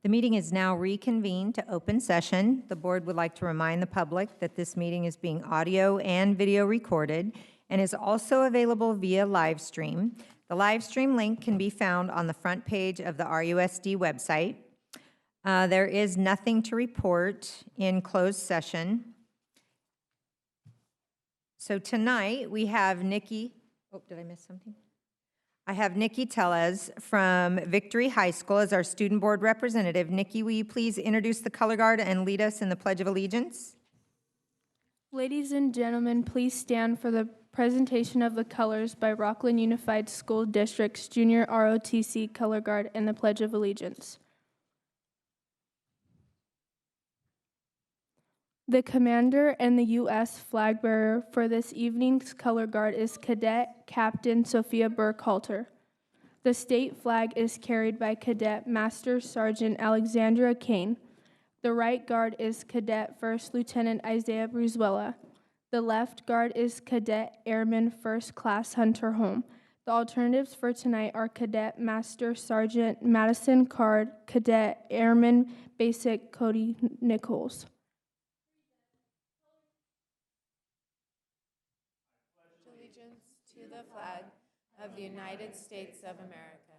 The meeting is now reconvened to open session. The board would like to remind the public that this meeting is being audio and video recorded and is also available via live stream. The live stream link can be found on the front page of the RUSD website. There is nothing to report in closed session. So tonight we have Nikki, oh, did I miss something? I have Nikki Tellez from Victory High School as our student board representative. Nikki, will you please introduce the color guard and lead us in the Pledge of Allegiance? Ladies and gentlemen, please stand for the presentation of the colors by Rocklin Unified School District's Junior ROTC Color Guard and the Pledge of Allegiance. The commander and the U.S. flag bearer for this evening's color guard is Cadet Captain Sophia Burkhalter. The state flag is carried by Cadet Master Sergeant Alexandra Kane. The right guard is Cadet First Lieutenant Isaiah Bruzuela. The left guard is Cadet Airman First Class Hunter Holm. The alternatives for tonight are Cadet Master Sergeant Madison Card, Cadet Airman Basic Cody Nichols. To the flag of the United States of America,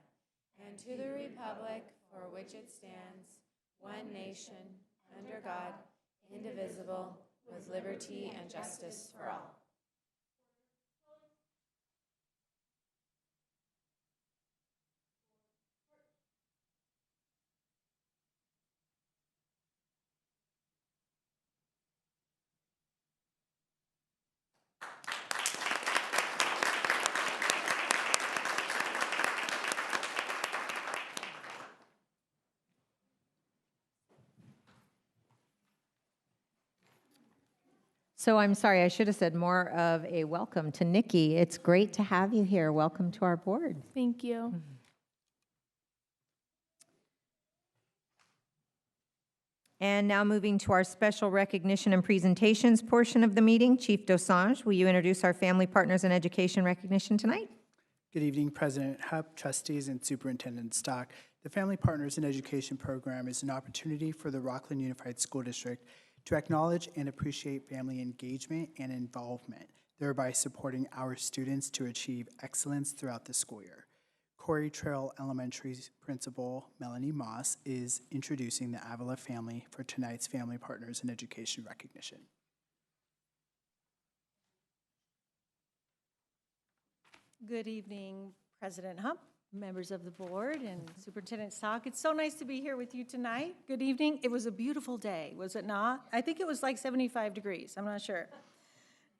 and to the republic for which it stands, one nation, under God, indivisible, with liberty and justice for all. So I'm sorry, I should have said more of a welcome to Nikki. It's great to have you here. Welcome to our board. Thank you. And now moving to our special recognition and presentations portion of the meeting. Chief Dosanjh, will you introduce our family partners in education recognition tonight? Good evening, President Hupp, trustees, and Superintendent Stock. The Family Partners in Education program is an opportunity for the Rocklin Unified School District to acknowledge and appreciate family engagement and involvement, thereby supporting our students to achieve excellence throughout the school year. Quarry Trail Elementary Principal Melanie Moss is introducing the Avila family for tonight's Family Partners in Education recognition. Good evening, President Hupp, members of the board, and Superintendent Stock. It's so nice to be here with you tonight. Good evening. It was a beautiful day, was it not? I think it was like 75 degrees. I'm not sure.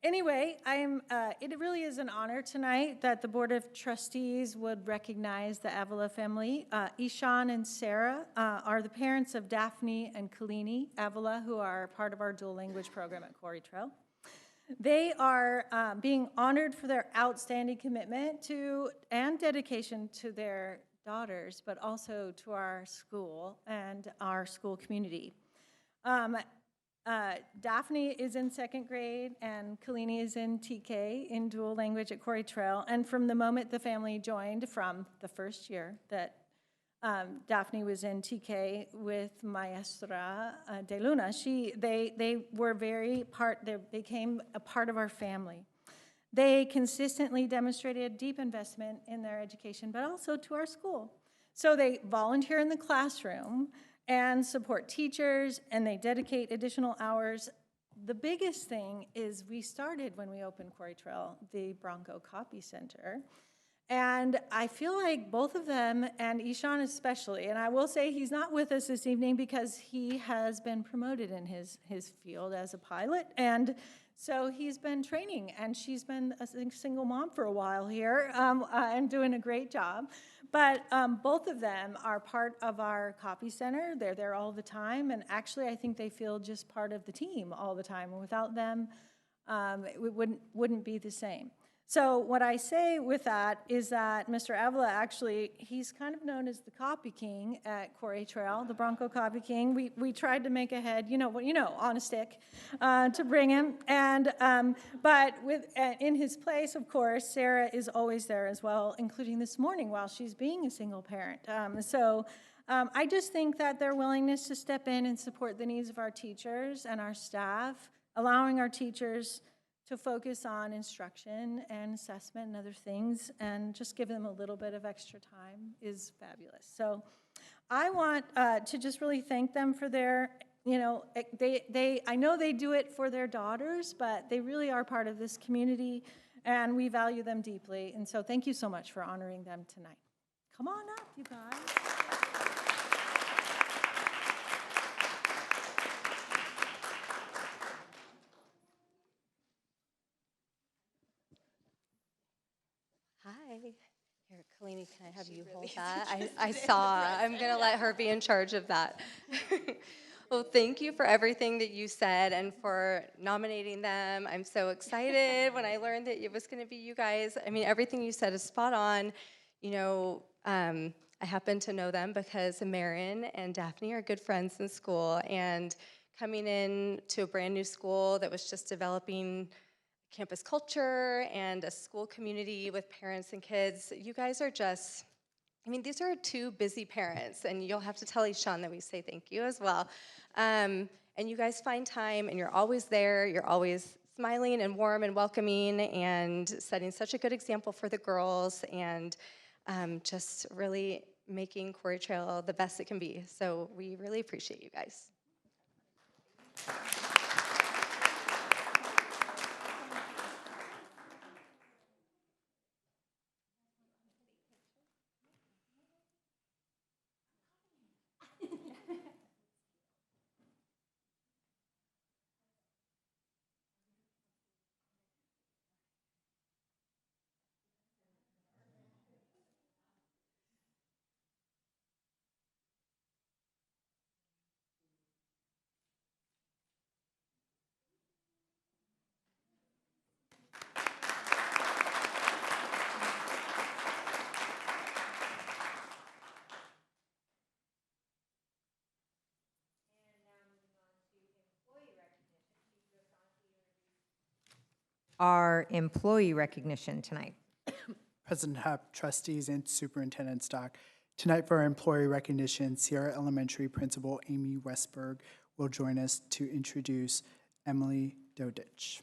Anyway, it really is an honor tonight that the Board of Trustees would recognize the Avila family. Ishan and Sarah are the parents of Daphne and Kalini Avila, who are part of our dual language program at Quarry Trail. They are being honored for their outstanding commitment to and dedication to their daughters, but also to our school and our school community. Daphne is in 2nd grade and Kalini is in TK in dual language at Quarry Trail. And from the moment the family joined, from the first year that Daphne was in TK with Maestra De Luna, they were they became a part of our family. They consistently demonstrated deep investment in their education, but also to our school. So they volunteer in the classroom and support teachers, and they dedicate additional hours. The biggest thing is we started when we opened Quarry Trail, the Bronco Copy Center. And I feel like both of them, and Ishan especially, and I will say he's not with us this evening because he has been promoted in his field as a pilot, and so he's been training, and she's been a single mom for a while here and doing a great job. But both of them are part of our copy center. They're there all the time, and actually I think they feel just part of the team all the time. And without them, it wouldn't be the same. So what I say with that is that Mr. Avila actually, he's kind of known as the copy king at Quarry Trail, the Bronco copy king. We tried to make a head, on a stick, to bring him. And but in his place, of course, Sarah is always there as well, including this morning while she's being a single parent. I just think that their willingness to step in and support the needs of our teachers and our staff, allowing our teachers to focus on instruction and assessment and other things, and just give them a little bit of extra time is fabulous. So I want to just really thank them for their, I know they do it for their daughters, but they really are part of this community, and we value them deeply. And so thank you so much for honoring them tonight. Come on up, you guys. Hi. Here, Kalini, can I have you hold that? I saw. I'm going to let her be in charge of that. Well, thank you for everything that you said and for nominating them. I'm so excited when I learned that it was going to be you guys. I mean, everything you said is spot on. I happen to know them because Marin and Daphne are good friends in school, and coming in to a brand new school that was just developing campus culture and a school community with parents and kids. You guys are just, these are two busy parents, and you'll have to tell Ishan that we say thank you as well. And you guys find time, and you're always there. You're always smiling and warm and welcoming and setting such a good example for the girls, and just really making Quarry Trail the best it can be. So we really appreciate you guys. Our employee recognition tonight. President Hupp, trustees, and superintendent Stock. Tonight for our employee recognition, Sierra Elementary Principal Amy Westberg will join us to introduce Emily Dodich.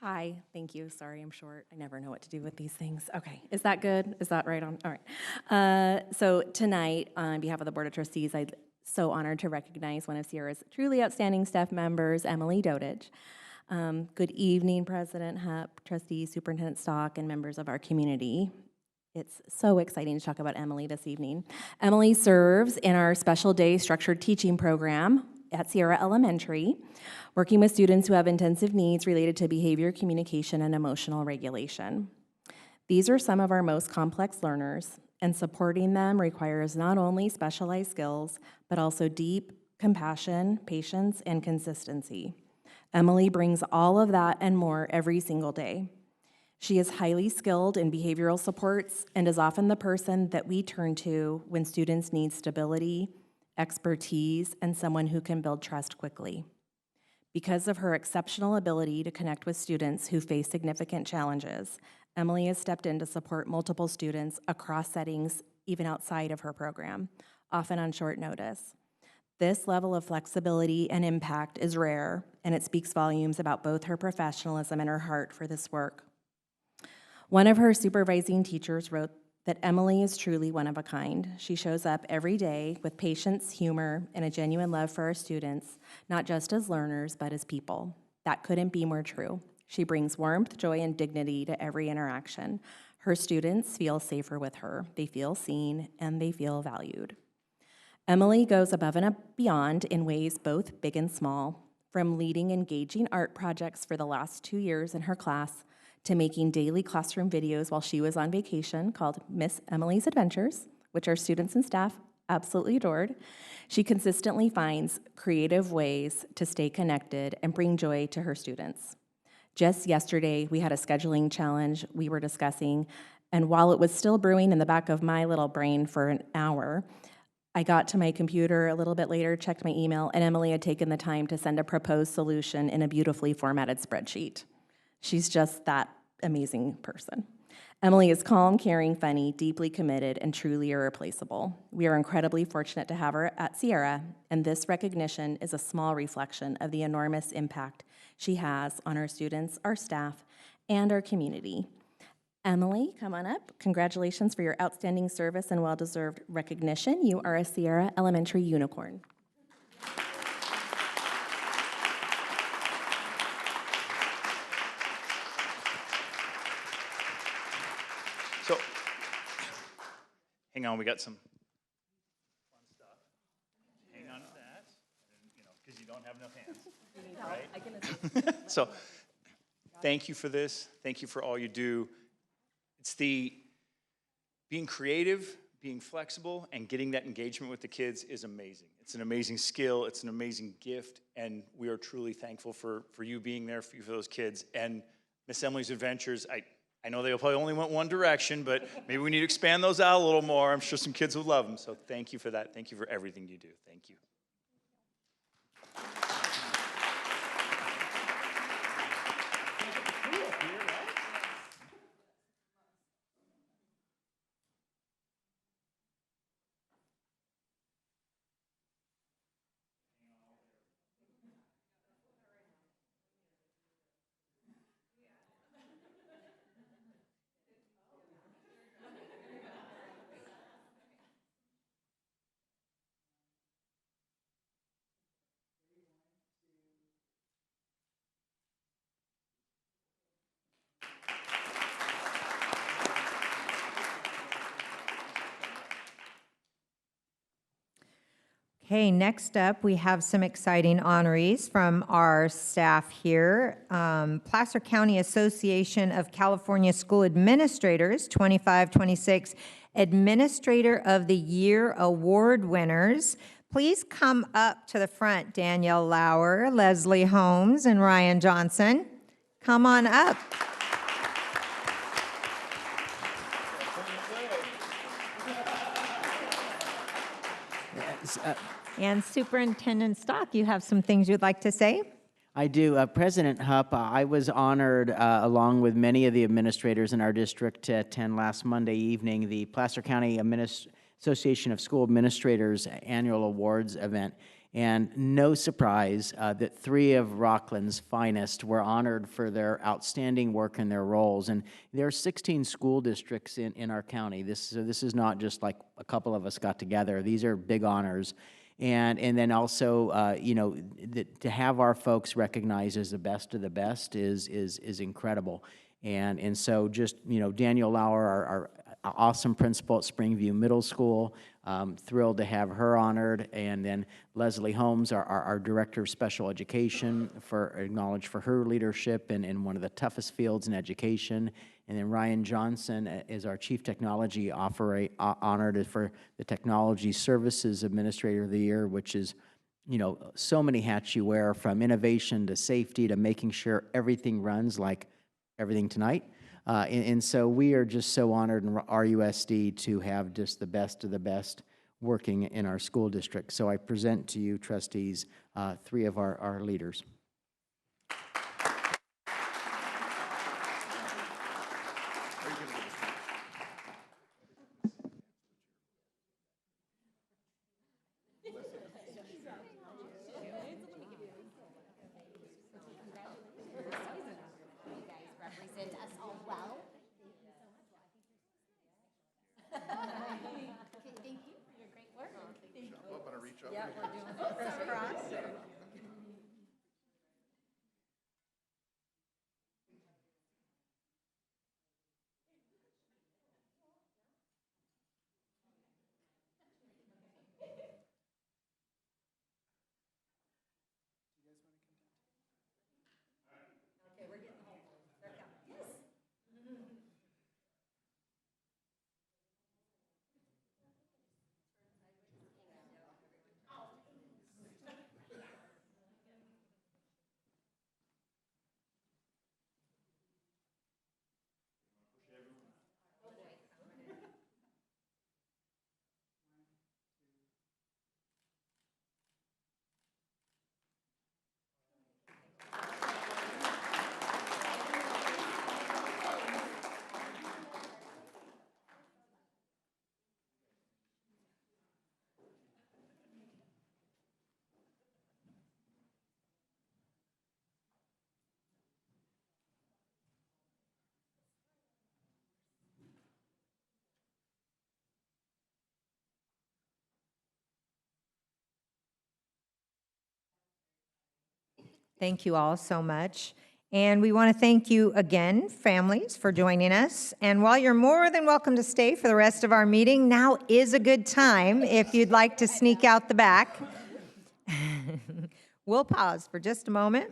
Hi, thank you. Sorry, I'm short. I never know what to do with these things. Okay, is that good? Is that right on? All right. So tonight, on behalf of the Board of Trustees, I'm so honored to recognize one of Sierra's truly outstanding staff members, Emily Dodich. Good evening, President Hupp, trustees, Superintendent Stock, and members of our community. It's so exciting to talk about Emily this evening. Emily serves in our special day structured teaching program at Sierra Elementary, working with students who have intensive needs related to behavior, communication, and emotional regulation. These are some of our most complex learners, and supporting them requires not only specialized skills, but also deep compassion, patience, and consistency. Emily brings all of that and more every single day. She is highly skilled in behavioral supports and is often the person that we turn to when students need stability, expertise, and someone who can build trust quickly. Because of her exceptional ability to connect with students who face significant challenges, Emily has stepped in to support multiple students across settings, even outside of her program, often on short notice. This level of flexibility and impact is rare, and it speaks volumes about both her professionalism and her heart for this work. One of her supervising teachers wrote that Emily is truly one of a kind. She shows up every day with patience, humor, and a genuine love for our students, not just as learners, but as people. That couldn't be more true. She brings warmth, joy, and dignity to every interaction. Her students feel safer with her. They feel seen, and they feel valued. Emily goes above and beyond in ways both big and small, from leading engaging art projects for the last 2 years in her class to making daily classroom videos while she was on vacation called Miss Emily's Adventures, which our students and staff absolutely adored. She consistently finds creative ways to stay connected and bring joy to her students. Just yesterday, we had a scheduling challenge we were discussing, and while it was still brewing in the back of my little brain for an hour, I got to my computer a little bit later, checked my email, and Emily had taken the time to send a proposed solution in a beautifully formatted spreadsheet. She's just that amazing person. Emily is calm, caring, funny, deeply committed, and truly irreplaceable. We are incredibly fortunate to have her at Sierra, and this recognition is a small reflection of the enormous impact she has on our students, our staff, and our community. Emily, come on up. Congratulations for your outstanding service and well-deserved recognition. You are a Sierra Elementary unicorn. So, hang on, we got some fun stuff. Hang on to that, because you don't have enough hands, right? So, thank you for this. Thank you for all you do. It's the being creative, being flexible, and getting that engagement with the kids is amazing. It's an amazing skill. It's an amazing gift, and we are truly thankful for you being there for those kids. And Miss Emily's Adventures, I know they probably only went one direction, but maybe we need to expand those out a little more. I'm sure some kids would love them. So thank you for that. Thank you for everything you do. Thank you. Okay, next up, we have some exciting honorees from our staff here. Placer County Association of California School Administrators 25-26 Administrator of the Year Award winners. Please come up to the front, Danielle Lauer, Leslie Holmes, and Ryan Johnson. Come on up. And Superintendent Stock, you have some things you'd like to say? I do. President Hupp, I was honored, along with many of the administrators in our district, to attend last Monday evening the Placer County Association of School Administrators annual awards event. And no surprise that 3 of Rocklin's finest were honored for their outstanding work in their roles. And there are 16 school districts in our county. This is not just like a couple of us got together. These are big honors. And then also, to have our folks recognized as the best of the best is incredible. And so just, Danielle Lauer, our awesome principal at Springview Middle School, thrilled to have her honored. And then Leslie Holmes, our Director of Special Education, acknowledged for her leadership in one of the toughest fields in education. And then Ryan Johnson is our Chief Technology honored for the Technology Services Administrator of the Year, which is, so many hats you wear, from innovation to safety to making sure everything runs like everything tonight. And so we are just so honored in RUSD to have just the best of the best working in our school district. So I present to you, trustees, 3 of our leaders. Thank you all so much. And we want to thank you again, families, for joining us. And while you're more than welcome to stay for the rest of our meeting, now is a good time if you'd like to sneak out the back. We'll pause for just a moment.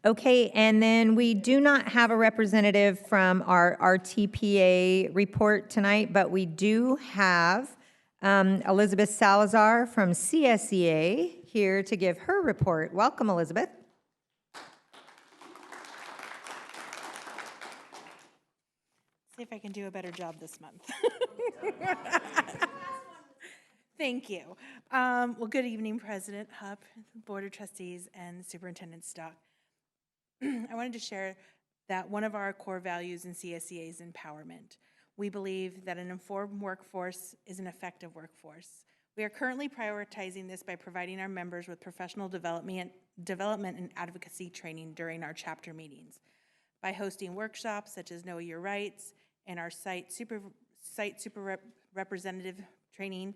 Okay, and then we do not have a representative from our TPA report tonight, but we do have Elizabeth Salazar from CSEA here to give her report. Welcome, Elizabeth. See if I can do a better job this month. Thank you. Well, good evening, President Hupp, Board of Trustees, and Superintendent Stock. I wanted to share that one of our core values in CSEA is empowerment. We believe that an informed workforce is an effective workforce. We are currently prioritizing this by providing our members with professional development and advocacy training during our chapter meetings, by hosting workshops such as Know Your Rights and our site super representative training.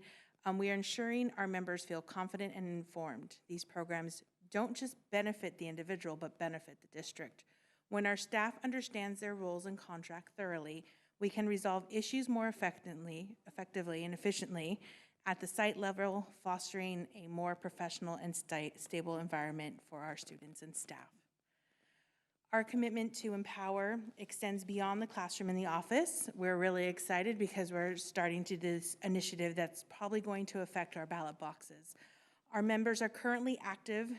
We are ensuring our members feel confident and informed. These programs don't just benefit the individual, but benefit the district. When our staff understands their roles and contract thoroughly, we can resolve issues more effectively and efficiently at the site level, fostering a more professional and stable environment for our students and staff. Our commitment to empower extends beyond the classroom and the office. We're really excited because we're starting to do this initiative that's probably going to affect our ballot boxes. Our members are currently active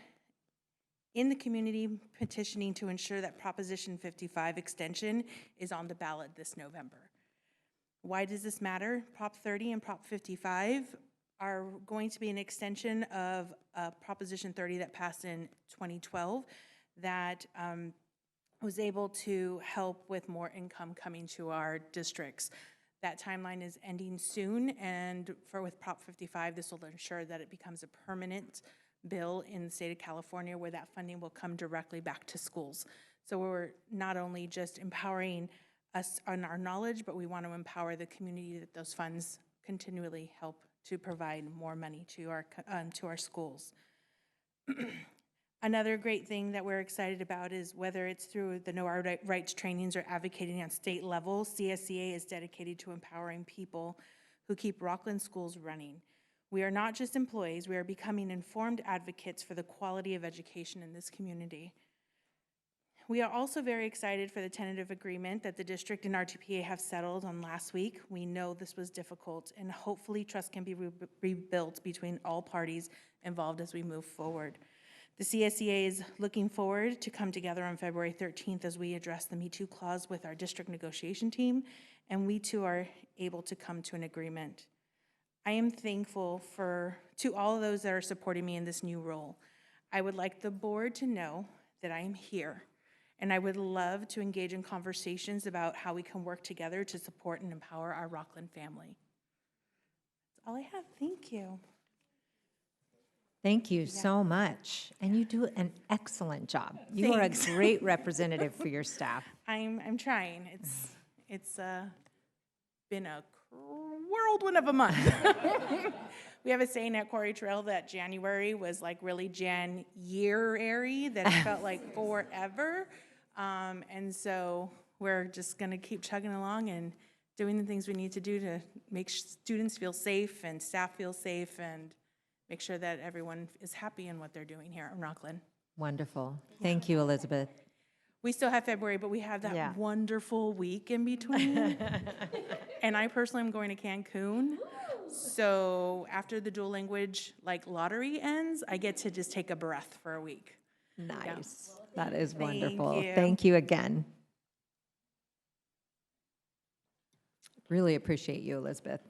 in the community petitioning to ensure that Proposition 55 extension is on the ballot this November. Why does this matter? Prop 30 and Prop 55 are going to be an extension of Proposition 30 that passed in 2012 that was able to help with more income coming to our districts. That timeline is ending soon, and with Prop 55, this will ensure that it becomes a permanent bill in the state of California where that funding will come directly back to schools. So we're not only just empowering us on our knowledge, but we want to empower the community that those funds continually help to provide more money to our schools. Another great thing that we're excited about is whether it's through the Know Our Rights trainings or advocating on state level, CSEA is dedicated to empowering people who keep Rocklin schools running. We are not just employees, we are becoming informed advocates for the quality of education in this community. We are also very excited for the tentative agreement that the district and RTPA have settled on last week. We know this was difficult, and hopefully trust can be rebuilt between all parties involved as we move forward. The CSEA is looking forward to come together on February 13th as we address the Me Too clause with our district negotiation team, and we too are able to come to an agreement. I am thankful to all of those that are supporting me in this new role. I would like the board to know that I am here, and I would love to engage in conversations about how we can work together to support and empower our Rocklin family. That's all I have. Thank you. Thank you so much. And you do an excellent job. You are a great representative for your staff. I'm trying. It's been a whirlwind of a month. We have a saying at Quarry Trail that January was like really Jan-year-ary, that it felt like forever. And so we're just going to keep chugging along and doing the things we need to do to make students feel safe and staff feel safe and make sure that everyone is happy in what they're doing here in Rocklin. Wonderful. Thank you, Elizabeth. We still have February, but we have that wonderful week in between. And I personally am going to Cancun. So after the dual language lottery ends, I get to just take a breath for a week. Nice. Yeah. That is wonderful. Thank you. Thank you again. Really appreciate you, Elizabeth.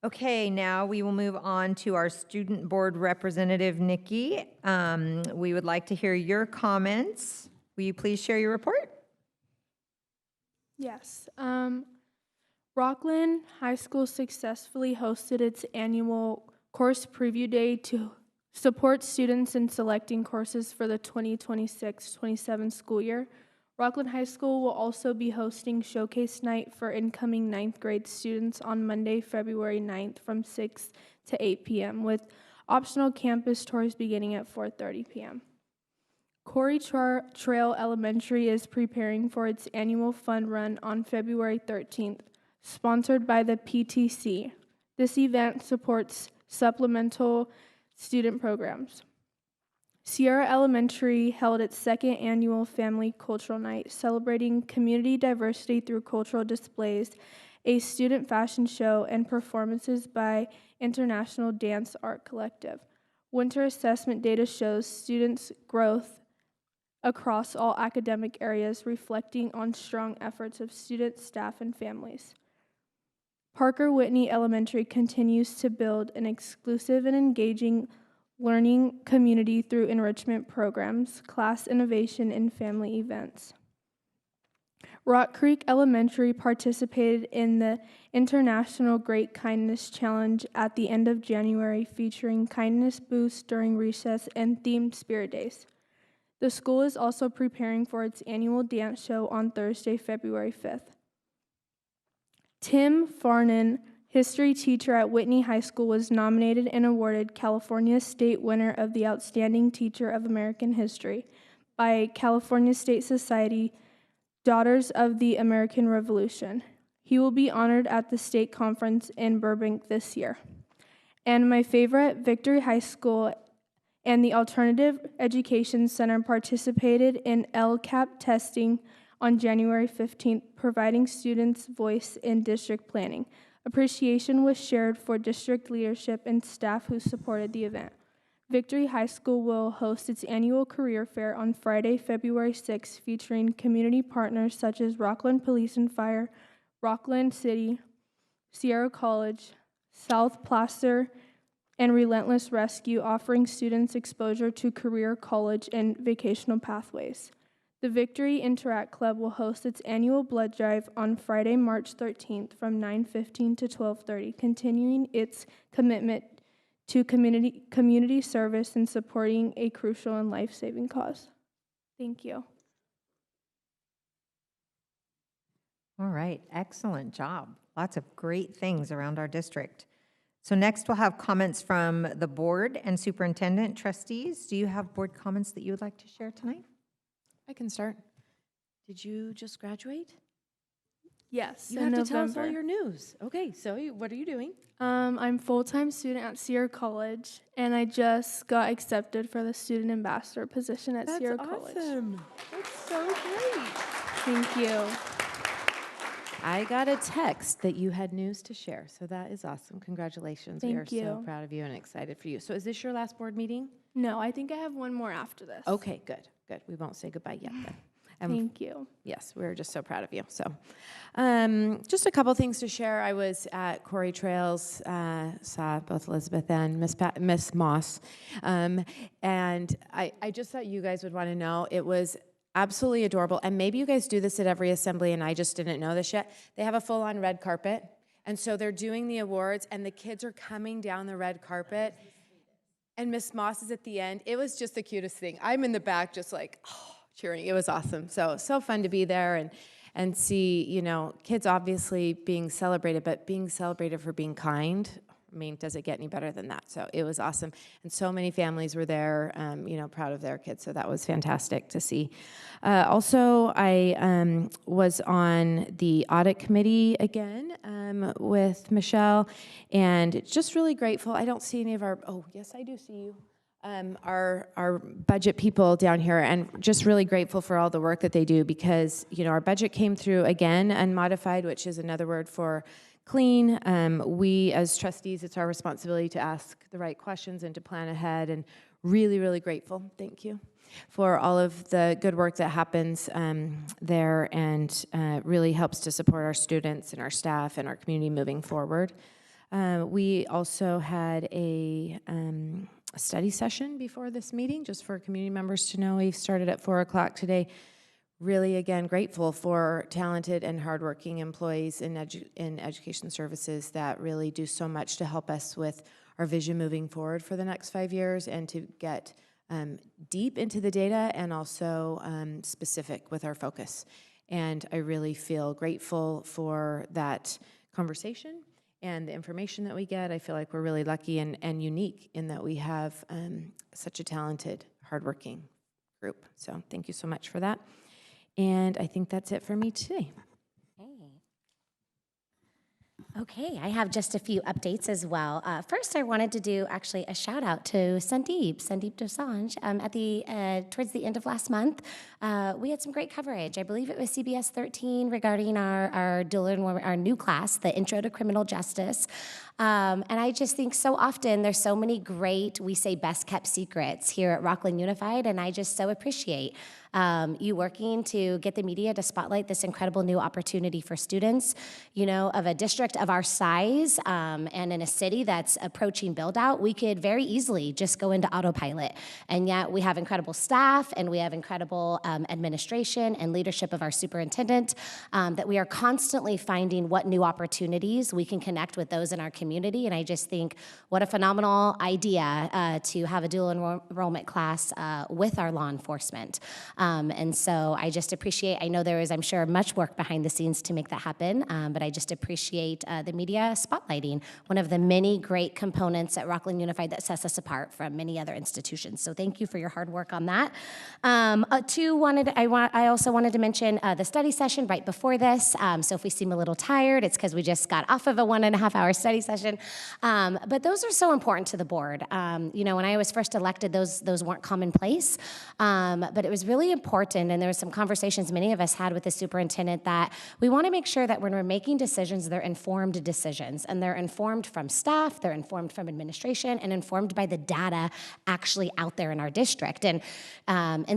Okay, now we will move on to our student board representative, Nikki. We would like to hear your comments. Will you please share your report? Yes. Rocklin High School successfully hosted its annual course preview day to support students in selecting courses for the 2026-27 school year. Rocklin High School will also be hosting Showcase Night for incoming 9th grade students on Monday, February 9th from 6 to 8 p.m. with optional campus tours beginning at 4:30 p.m. Corey Trail Elementary is preparing for its annual fun run on February 13th, sponsored by the PTC. This event supports supplemental student programs. Sierra Elementary held its second annual Family Cultural Night, celebrating community diversity through cultural displays, a student fashion show, and performances by International Dance Art Collective. Winter assessment data shows students' growth across all academic areas, reflecting on strong efforts of students, staff, and families. Parker Whitney Elementary continues to build an exclusive and engaging learning community through enrichment programs, class innovation, and family events. Rock Creek Elementary participated in the International Great Kindness Challenge at the end of January, featuring kindness boosts during recess and themed spirit days. The school is also preparing for its annual dance show on Thursday, February 5th. Tim Farnan, history teacher at Whitney High School, was nominated and awarded California State Winner of the Outstanding Teacher of American History by California State Society, Daughters of the American Revolution. He will be honored at the state conference in Burbank this year. And my favorite, Victory High School and the Alternative Education Center participated in LCAP testing on January 15th, providing students voice in district planning. Appreciation was shared for district leadership and staff who supported the event. Victory High School will host its annual career fair on Friday, February 6th, featuring community partners such as Rocklin Police and Fire, Rocklin City, Sierra College, South Placer, and Relentless Rescue, offering students exposure to career, college, and vocational pathways. The Victory Interact Club will host its annual blood drive on Friday, March 13th from 9:15 to 12:30, continuing its commitment to community service and supporting a crucial and life-saving cause. Thank you. All right, excellent job. Lots of great things around our district. So next we'll have comments from the board and superintendent. Trustees, do you have board comments that you would like to share tonight? I can start. Did you just graduate? Yes, You in have to tell us all November. your news. Okay, so what are you doing? I'm full-time student at Sierra College, and I just got accepted for the student ambassador position at That's Sierra College. awesome. That's so great. Thank you. I got a text that you had news to share, so that is awesome. Congratulations. We are Thank you. so proud of you and excited for you. So is this your last board meeting? No, I think I have one more after this. Okay, good, good. We won't say goodbye yet then. Thank you. Yes, we're just so proud of you. So, just a couple things to share. I was at Corey Trails, saw both Elizabeth and Miss Moss, and I just thought you guys would want to know. It was absolutely adorable, and maybe you guys do this at every assembly, and I just didn't know this yet. They have a full-on red carpet, and so they're doing the awards, and the kids are coming down the red carpet, and Miss Moss is at the end. It was just the cutest thing. I'm in the back, just like, oh, cheering. It was awesome. So fun to be there and see, you know, kids obviously being celebrated, but being celebrated for being kind. I mean, does it get any better than that? So it was awesome. And so many families were there, you know, proud of their kids. So that was fantastic to see. Also, I was on the audit committee again with Michelle, and just really grateful. I don't see any of our, oh, yes, I do see you. Our budget people down here, and just really grateful for all the work that they do, because, you know, our budget came through again unmodified, which is another word for clean. We as trustees, it's our responsibility to ask the right questions and to plan ahead, and really, really grateful. Thank you for all of the good work that happens there, and really helps to support our students and our staff and our community moving forward. We also had a study session before this meeting, just for community members to know. We've started at 4 o'clock today. Really, again, grateful for talented and hardworking employees in education services that really do so much to help us with our vision moving forward for the next 5 years, and to get deep into the data and also specific with our focus. And I really feel grateful for that conversation and the information that we get. I feel like we're really lucky and unique in that we have such a talented, hardworking group. So thank you so much for that. And I think that's it for me today. Okay, I have just a few updates as well. First, I wanted to do actually a shout out to Sandeep Dosanjh. At the towards the end of last month, we had some great coverage. I believe it was CBS 13 regarding our new class, the Intro to Criminal Justice. And I just think so often there's so many great, we say best kept secrets here at Rocklin Unified, and I just so appreciate you working to get the media to spotlight this incredible new opportunity for students, you know, of a district of our size and in a city that's approaching build out. We could very easily just go into autopilot, and yet we have incredible staff and we have incredible administration and leadership of our superintendent that we are constantly finding what new opportunities we can connect with those in our community. And I just think what a phenomenal idea to have a dual enrollment class with our law enforcement. And so I just appreciate, I know there is, I'm sure, much work behind the scenes to make that happen, but I just appreciate the media spotlighting one of the many great components at Rocklin Unified that sets us apart from many other institutions. So thank you for your hard work on that. I also wanted to mention the study session right before this. So if we seem a little tired, it's because we just got off of a 1.5-hour study session. But those are so important to the board. You know, when I was first elected, those weren't commonplace, but it was really important, and there were some conversations many of us had with the superintendent that we want to make sure that when we're making decisions, they're informed decisions, and they're informed from staff, they're informed from administration, and informed by the data actually out there in our district. And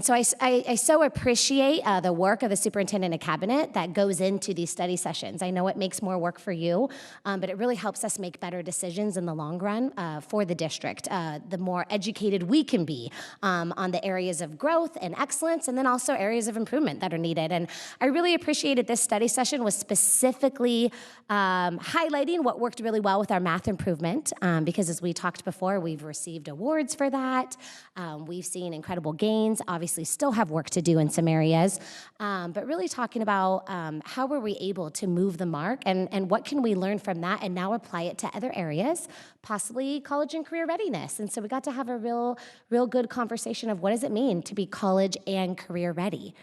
so I so appreciate the work of the superintendent and cabinet that goes into these study sessions. I know it makes more work for you, but it really helps us make better decisions in the long run for the district. The more educated we can be on the areas of growth and excellence, and then also areas of improvement that are needed. And I really appreciated this study session was specifically highlighting what worked really well with our math improvement, because as we talked before, we've received awards for that. We've seen incredible gains, obviously still have work to do in some areas, but really talking about how were we able to move the mark, and what can we learn from that and now apply it to other areas, possibly college and career readiness. And so we got to have a real good conversation of what does it mean to be college and career ready?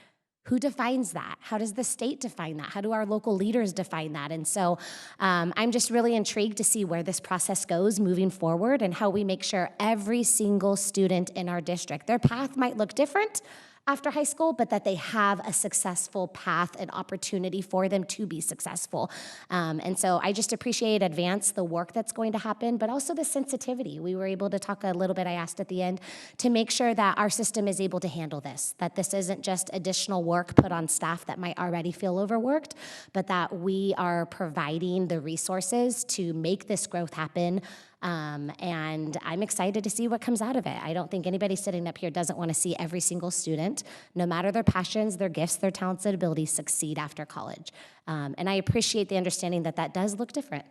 Who defines that? How does the state define that? How do our local leaders define that? And so I'm just really intrigued to see where this process goes moving forward and how we make sure every single student in our district, their path might look different after high school, but that they have a successful path and opportunity for them to be successful. And so I just appreciate advance the work that's going to happen, but also the sensitivity. We were able to talk a little bit, I asked at the end, to make sure that our system is able to handle this, that this isn't just additional work put on staff that might already feel overworked, but that we are providing the resources to make this growth happen. And I'm excited to see what comes out of it. I don't think anybody sitting up here doesn't want to see every single student, no matter their passions, their gifts, their talents, and abilities, succeed after college. And I appreciate the understanding that that does look different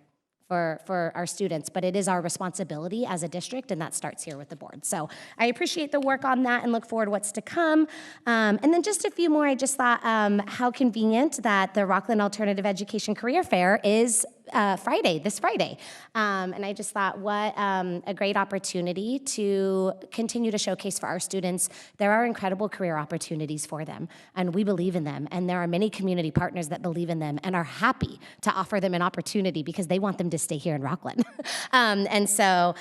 for our students, but it is our responsibility as a district, and that starts here with the board. So I appreciate the work on that and look forward to what's to come. And then just a few more, I just thought how convenient that the Rocklin Alternative Education Career Fair is this Friday. And I just thought what a great opportunity to continue to showcase for our students. There are incredible career opportunities for them, and we believe in them. And there are many community partners that believe in them and are happy to offer them an opportunity because they want them to stay here in Rocklin. And so,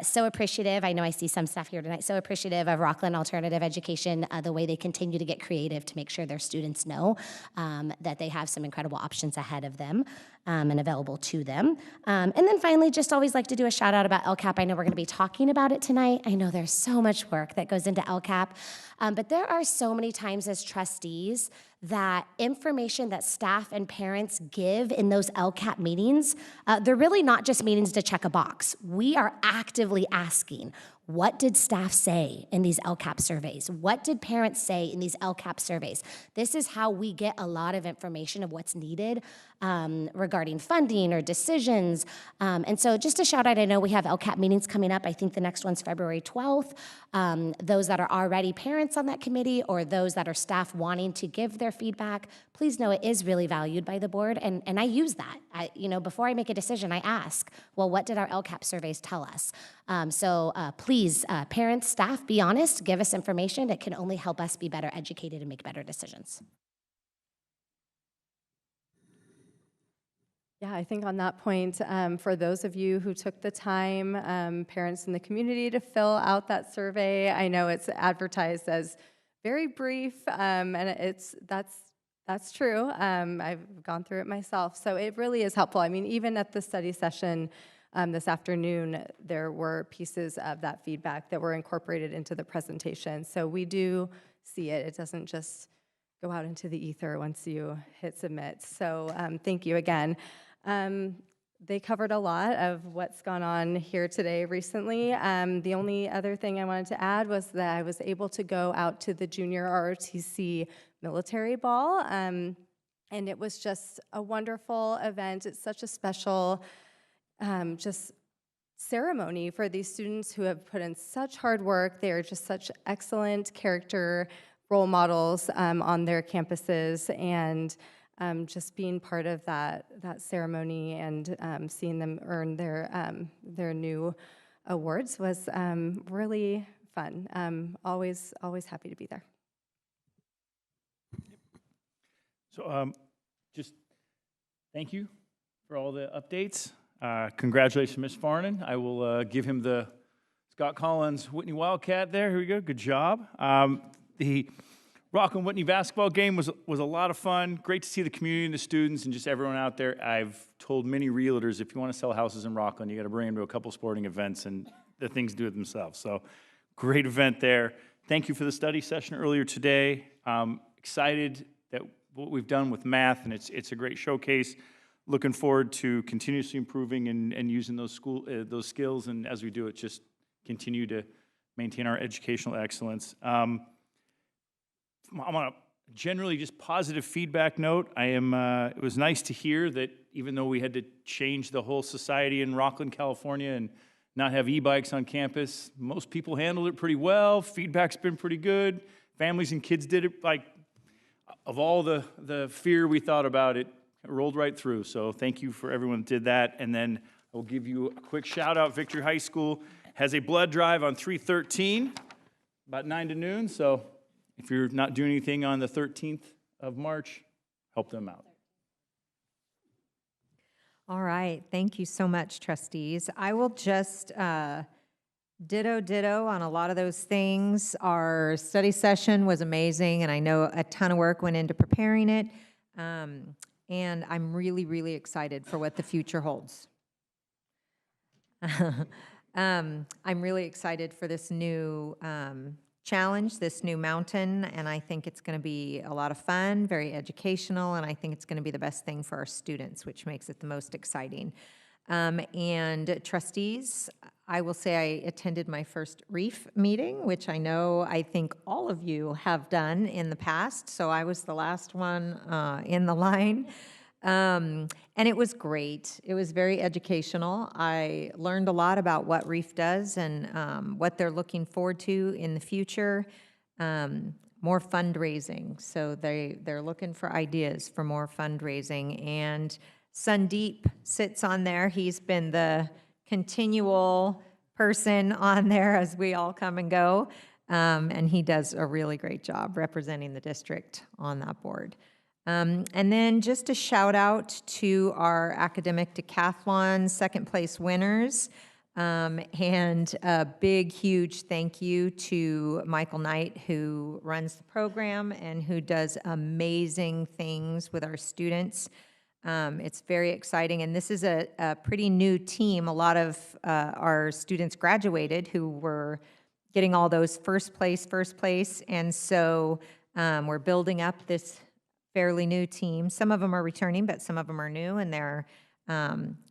so appreciative. I know I see some staff here tonight. So appreciative of Rocklin Alternative Education, the way they continue to get creative to make sure their students know that they have some incredible options ahead of them. and available to them. And then finally, just always like to do a shout out about LCAP. I know we're going to be talking about it tonight. I know there's so much work that goes into LCAP, but there are so many times as trustees that information that staff and parents give in those LCAP meetings, they're really not just meetings to check a box. We are actively asking, what did staff say in these LCAP surveys? What did parents say in these LCAP surveys? This is how we get a lot of information of what's needed regarding funding or decisions. And so just a shout out, I know we have LCAP meetings coming up. I think the next one's February 12th. Those that are already parents on that committee or those that are staff wanting to give their feedback, please know it is really valued by the board. And I use that. Before I make a decision, I ask, well, what did our LCAP surveys tell us? So please, parents, staff, be honest, give us information that can only help us be better educated and make better decisions. Yeah, I think on that point, for those of you who took the time, parents in the community, to fill out that survey, I know it's advertised as very brief, and that's true. I've gone through it myself, so it really is helpful. I mean, even at the study session this afternoon, there were pieces of that feedback that were incorporated into the presentation. So we do see it. It doesn't just go out into the ether once you hit submit. So thank you again. They covered a lot of what's gone on here today recently. The only other thing I wanted to add was that I was able to go out to the junior ROTC military ball, and it was just a wonderful event. It's such a special just ceremony for these students who have put in such hard work. They are just such excellent character role models on their campuses, and just being part of that ceremony and seeing them earn their new awards was really fun. Always happy to be there. So just thank you for all the updates. Congratulations, Ms. Farnan. I will give him the Scott Collins Whitney Wildcat there. Here we go. Good job. The Rocklin Whitney basketball game was a lot of fun. Great to see the community and the students and just everyone out there. I've told many realtors, if you want to sell houses in Rocklin, you got to bring them to a couple sporting events, and the things do it themselves. So great event there. Thank you for the study session earlier today. Excited that what we've done with math, and it's a great showcase. Looking forward to continuously improving and using those skills, and as we do it, just continue to maintain our educational excellence. I'm on a generally just positive feedback note. It was nice to hear that even though we had to change the whole society in Rocklin, California, and not have e-bikes on campus, most people handled it pretty well. Feedback's been pretty good. Families and kids did it, of all the fear we thought about it, it rolled right through. So thank you for everyone that did that. And then I'll give you a quick shout out. Victory High School has a blood drive on 3/13, about 9 to noon. So if you're not doing anything on the 13th of March, help them out. All right. Thank you so much, trustees. I will just ditto on a lot of those things. Our study session was amazing, and I know a ton of work went into preparing it. And I'm really, really excited for what the future holds. I'm really excited for this new challenge, this new mountain, and I think it's going to be a lot of fun, very educational, and I think it's going to be the best thing for our students, which makes it the most exciting. And trustees, I will say I attended my first REEF meeting, which I think all of you have done in the past, so I was the last one in the line. And it was great. It was very educational. I learned a lot about what REEF does and what they're looking forward to in the future. More fundraising. So they're looking for ideas for more fundraising. And Sandeep sits on there. He's been the continual person on there as we all come and go. And he does a really great job representing the district on that board. And then just a shout out to our academic decathlon second place winners. And a big, huge thank you to Michael Knight, who runs the program and who does amazing things with our students. It's very exciting, and this is a pretty new team. A lot of our students graduated who were getting all those first place, and so we're building up this fairly new team. Some of them are returning, but some of them are new, and they're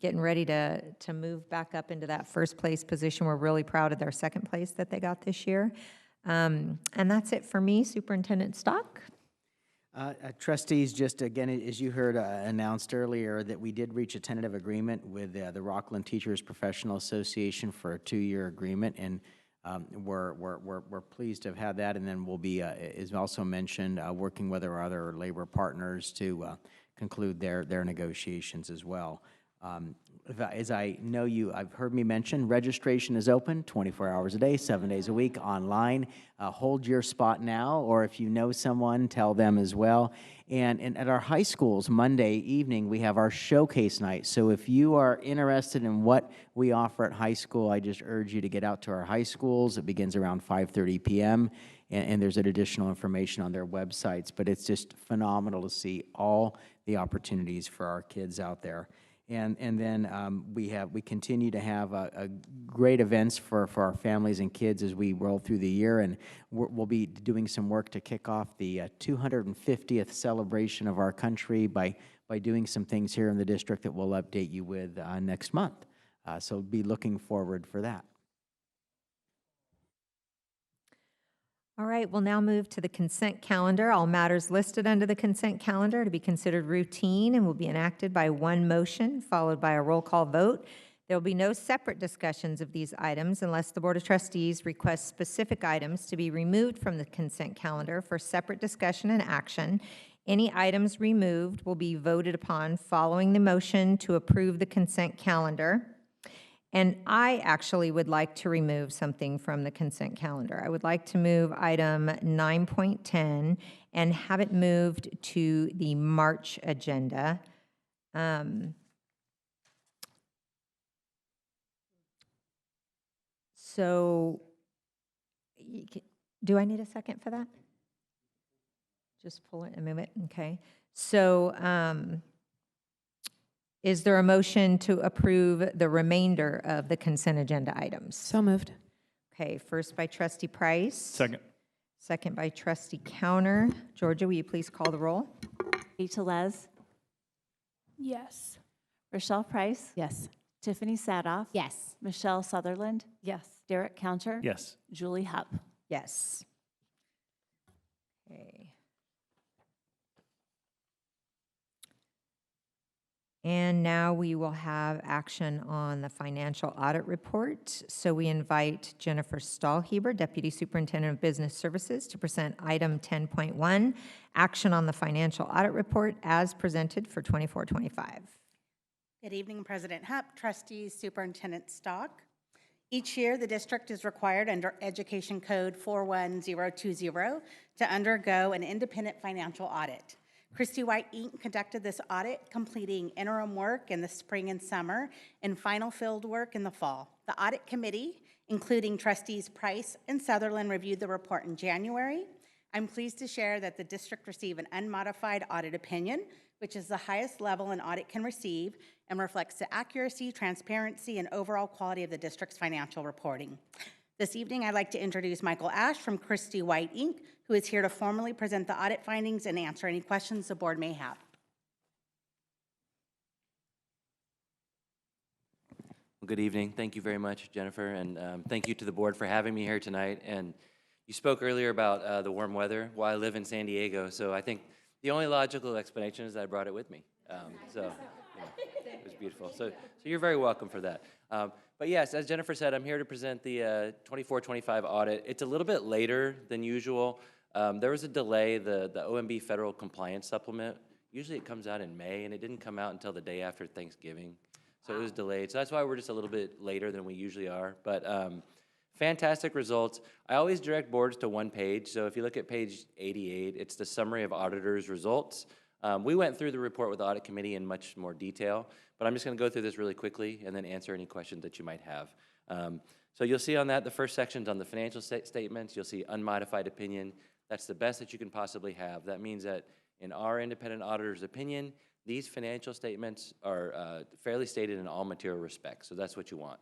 getting ready to move back up into that first place position. We're really proud of their second place that they got this year. And that's it for me, Superintendent Stock. Trustees, just again, as you heard announced earlier, that we did reach a tentative agreement with the Rocklin Teachers Professional Association for a 2-year agreement, and we're pleased to have had that. And then we'll be, as also mentioned, working with our other labor partners to conclude their negotiations as well. As I know I've heard me mention, registration is open 24 hours a day, 7 days a week, online. Hold your spot now, or if you know someone, tell them as well. And at our high schools, Monday evening, we have our showcase night. So if you are interested in what we offer at high school, I just urge you to get out to our high schools. It begins around 5:30 p.m., and there's additional information on their websites. But it's just phenomenal to see all the opportunities for our kids out there. And then we continue to have great events for our families and kids as we roll through the year, and we'll be doing some work to kick off the 250th celebration of our country by doing some things here in the district that we'll update you with next month. So be looking forward for that. All right, we'll now move to the consent calendar. All matters listed under the consent calendar to be considered routine and will be enacted by one motion, followed by a roll call vote. There will be no separate discussions of these items unless the Board of Trustees requests specific items to be removed from the consent calendar for separate discussion and action. Any items removed will be voted upon following the motion to approve the consent calendar. And I actually would like to remove something from the consent calendar. I would like to move item 9.10 and have it moved to the March agenda. So, do I need a second for that? Just pull it and move it, okay. So, is there a motion to approve the remainder of the consent agenda items? So moved. Okay, first by Trustee Price. Second. Second by Trustee Counter. Georgia, will you please call the roll? Rita Les, Yes. Rochelle Price, Yes. Tiffany Sadoff, Yes. Michelle Sutherland, Yes. Derek Counter, Yes. Julie Hupp. Yes. Okay. And now we will have action on the financial audit report. So we invite Jennifer Stahlheber, Deputy Superintendent of Business Services, to present item 10.1, action on the financial audit report as presented for 24-25. Good evening, President Hupp, trustees, Superintendent Stock. Each year, the district is required under Education Code 41020 to undergo an independent financial audit. Christie White, Inc. conducted this audit, completing interim work in the spring and summer and final field work in the fall. The audit committee, including trustees Price and Sutherland, reviewed the report in January. I'm pleased to share that the district received an unmodified audit opinion, which is the highest level an audit can receive and reflects the accuracy, transparency, and overall quality of the district's financial reporting. This evening, I'd like to introduce Michael Ash from Christie White, Inc., who is here to formally present the audit findings and answer any questions the board may have. Well, good evening. Thank you very much, Jennifer, and thank you to the board for having me here tonight. And you spoke earlier about the warm weather. Well, I live in San Diego, so I think the only logical explanation is that I brought it with me. It was beautiful. So you're very welcome for that. But yes, as Jennifer said, I'm here to present the 24-25 audit. It's a little bit later than usual. There was a delay. The OMB federal compliance supplement, usually it comes out in May, and it didn't come out until the day after Thanksgiving. So it was delayed. So that's why we're just a little bit later than we usually are. But fantastic results. I always direct boards to one page. So if you look at page 88, it's the summary of auditors' results. We went through the report with the audit committee in much more detail, but I'm just going to go through this really quickly and then answer any questions that you might have. So you'll see on that, the first section's on the financial statements. You'll see unmodified opinion. That's the best that you can possibly have. That means that in our independent auditor's opinion, These financial statements are fairly stated in all material respects, so that's what you want.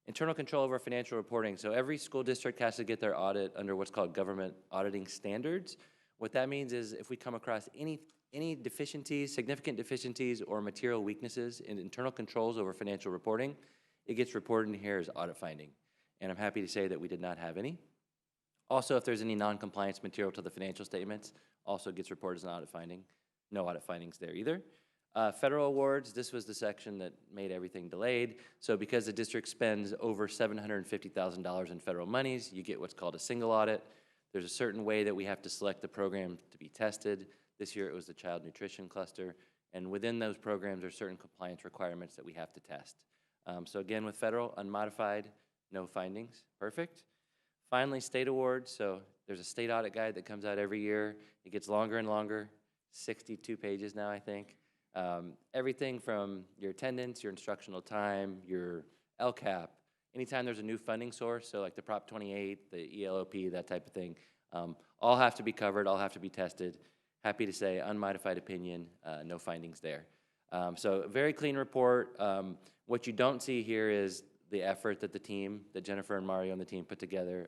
Internal control over financial reporting. So every school district has to get their audit under what's called government auditing standards. What that means is if we come across any deficiencies, significant deficiencies, or material weaknesses in internal controls over financial reporting, it gets reported in here as audit finding. And I'm happy to say that we did not have any. Also, if there's any non-compliance material to the financial statements, also gets reported as an audit finding. No audit findings there either. Federal awards, this was the section that made everything delayed. So because the district spends over $750,000 in federal monies, you get what's called a single audit. There's a certain way that we have to select the program to be tested. This year it was the child nutrition cluster. And within those programs are certain compliance requirements that we have to test. So again, with federal, unmodified, no findings, perfect. Finally, state awards. So there's a state audit guide that comes out every year. It gets longer and longer, 62 pages now, I think. Everything from your attendance, your instructional time, your LCAP, anytime there's a new funding source, so like the Prop 28, the ELOP, that type of thing, all have to be covered, all have to be tested. Happy to say, unmodified opinion, no findings there. So very clean report. What you don't see here is the effort that the team, that Jennifer and Mario and the team put together.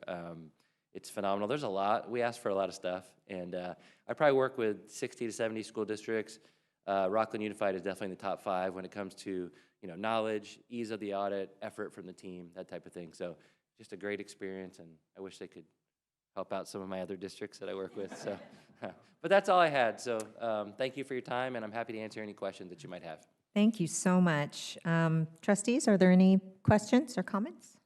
It's phenomenal. There's a lot. We asked for a lot of stuff, and I probably work with 60 to 70 school districts. Rocklin Unified is definitely in the top 5 when it comes to knowledge, ease of the audit, effort from the team, that type of thing. So just a great experience, and I wish they could help out some of my other districts that I work with. So, but that's all I had. So thank you for your time, and I'm happy to answer any questions that you might have. Thank you so much. Trustees, are there any questions or comments?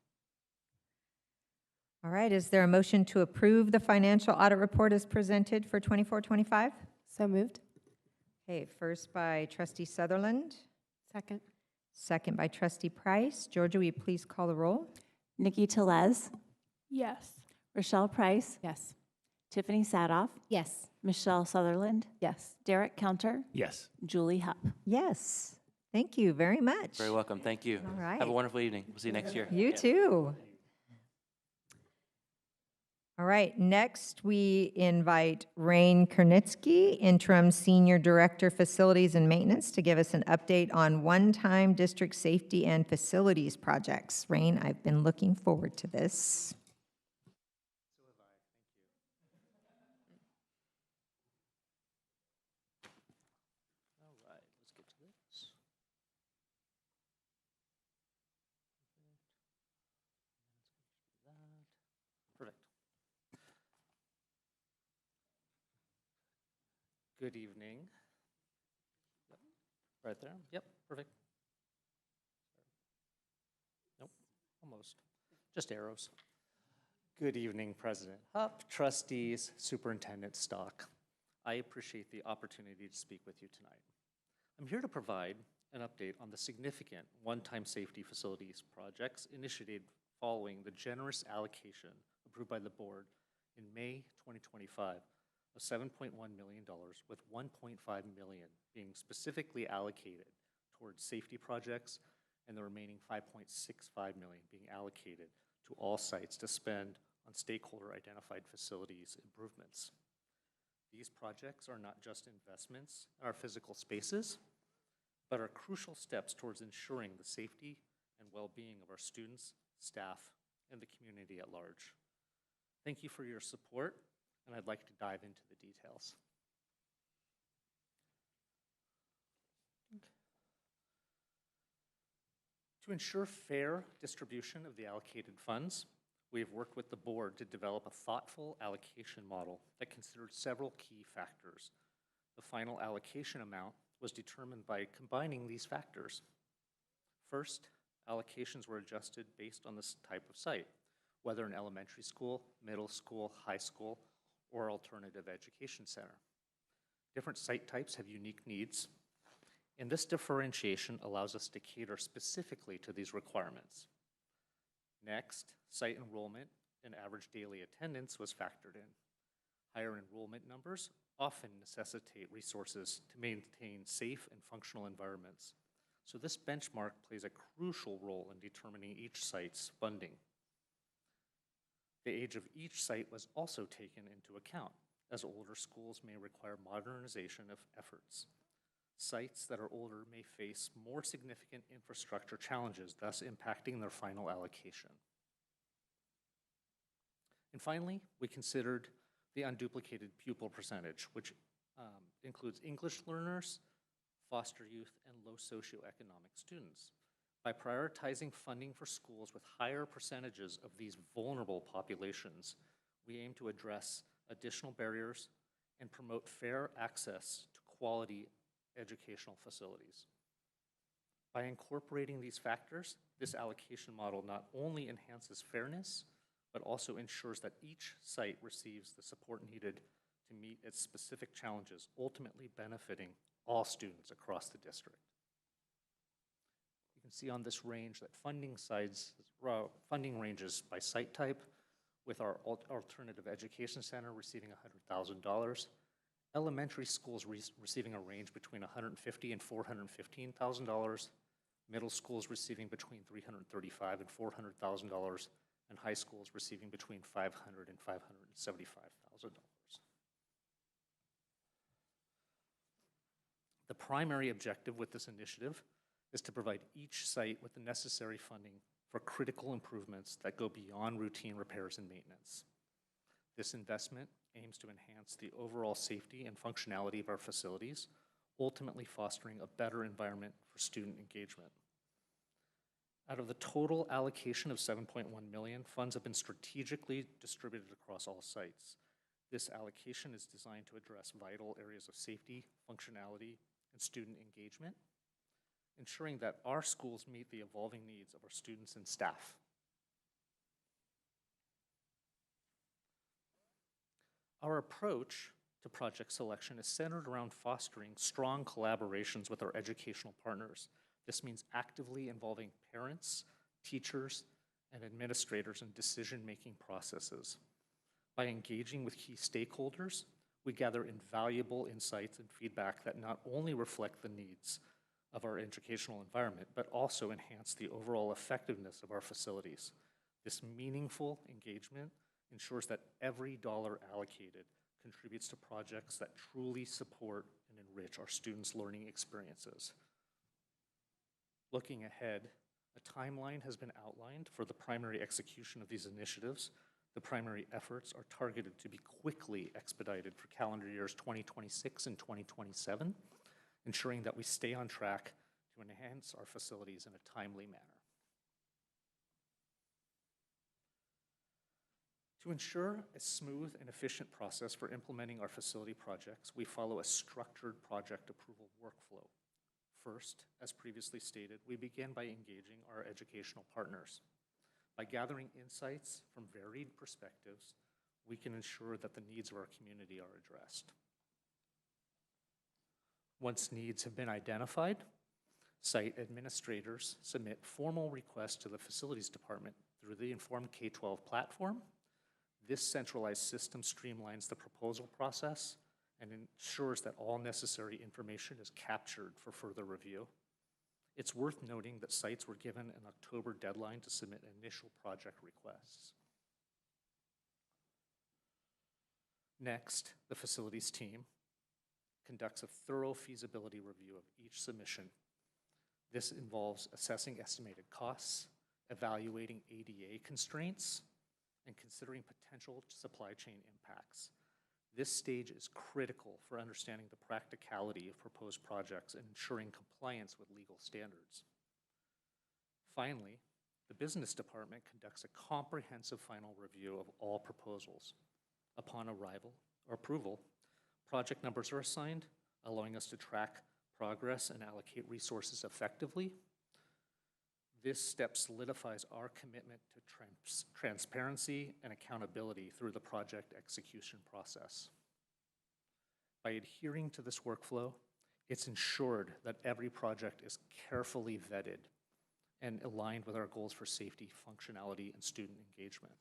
All right, is there a motion to approve the financial audit report as presented for 24-25? So moved. Okay, first by Trustee Sutherland, Second. second by Trustee Price. Georgia, will you please call the roll? Nikki Telez, Yes. Rochelle Price, Yes. Tiffany Sadoff, Yes. Michelle Sutherland, Yes. Derek Counter, Yes. Julie Hupp. Yes, thank you very much. Very welcome. Thank you. All right. Have a wonderful evening. We'll see you next year. You too. All right, next we invite Rain Kernitsky, Interim Senior Director, Facilities and Maintenance, to give us an update on one-time district safety and facilities projects. Rain, I've been looking forward to this. All right, let's get to this. Perfect. Good evening. Yep. Right there. Yep, perfect. Nope, almost. Just arrows. Good evening, President Hupp, trustees, Superintendent Stock. I appreciate the opportunity to speak with you tonight. I'm here to provide an update on the significant one-time safety facilities projects initiated following the generous allocation approved by the board in May 2025 of $7.1 million, with $1.5 million being specifically allocated towards safety projects and the remaining $5.65 million being allocated to all sites to spend on stakeholder-identified facilities improvements. These projects are not just investments in our physical spaces, but are crucial steps towards ensuring the safety and well-being of our students, staff, and the community at large. Thank you for your support, and I'd like to dive into the details. To ensure fair distribution of the allocated funds, we have worked with the board to develop a thoughtful allocation model that considered several key factors. The final allocation amount was determined by combining these factors. First, allocations were adjusted based on this type of site, whether an elementary school, middle school, high school, or alternative education center. Different site types have unique needs, and this differentiation allows us to cater specifically to these requirements. Next, site enrollment and average daily attendance was factored in. Higher enrollment numbers often necessitate resources to maintain safe and functional environments. So this benchmark plays a crucial role in determining each site's funding. The age of each site was also taken into account, as older schools may require modernization of efforts. Sites that are older may face more significant infrastructure challenges, thus impacting their final allocation. And finally, we considered the unduplicated pupil percentage, which includes English learners, foster youth, and low socioeconomic students. By prioritizing funding for schools with higher percentages of these vulnerable populations, we aim to address additional barriers and promote fair access to quality educational facilities. By incorporating these factors, this allocation model not only enhances fairness, but also ensures that each site receives the support needed to meet its specific challenges, ultimately benefiting all students across the district. You can see on this range that funding ranges by site type, with our alternative education center receiving $100,000, elementary schools receiving a range between $150,000 and $415,000, middle schools receiving between $335,000 and $400,000, and high schools receiving between $500,000 and $575,000. The primary objective with this initiative is to provide each site with the necessary funding for critical improvements that go beyond routine repairs and maintenance. This investment aims to enhance the overall safety and functionality of our facilities, ultimately fostering a better environment for student engagement. Out of the total allocation of $7.1 million, funds have been strategically distributed across all sites. This allocation is designed to address vital areas of safety, functionality, and student engagement, ensuring that our schools meet the evolving needs of our students and staff. Our approach to project selection is centered around fostering strong collaborations with our educational partners. This means actively involving parents, teachers, and administrators in decision-making processes. By engaging with key stakeholders, we gather invaluable insights and feedback that not only reflect the needs of our educational environment, but also enhance the overall effectiveness of our facilities. This meaningful engagement ensures that every dollar allocated contributes to projects that truly support and enrich our students' learning experiences. Looking ahead, a timeline has been outlined for the primary execution of these initiatives. The primary efforts are targeted to be quickly expedited for calendar years 2026 and 2027, ensuring that we stay on track to enhance our facilities in a timely manner. To ensure a smooth and efficient process for implementing our facility projects, we follow a structured project approval workflow. First, as previously stated, we begin by engaging our educational partners. By gathering insights from varied perspectives, we can ensure that the needs of our community are addressed. Once needs have been identified, site administrators submit formal requests to the facilities department through the Informed K-12 platform. This centralized system streamlines the proposal process and ensures that all necessary information is captured for further review. It's worth noting that sites were given an October deadline to submit initial project requests. Next, the facilities team conducts a thorough feasibility review of each submission. This involves assessing estimated costs, evaluating ADA constraints, and considering potential supply chain impacts. This stage is critical for understanding the practicality of proposed projects and ensuring compliance with legal standards. Finally, the business department conducts a comprehensive final review of all proposals. Upon arrival or approval, project numbers are assigned, allowing us to track progress and allocate resources effectively. This step solidifies our commitment to transparency and accountability through the project execution process. By adhering to this workflow, it's ensured that every project is carefully vetted and aligned with our goals for safety, functionality, and student engagement.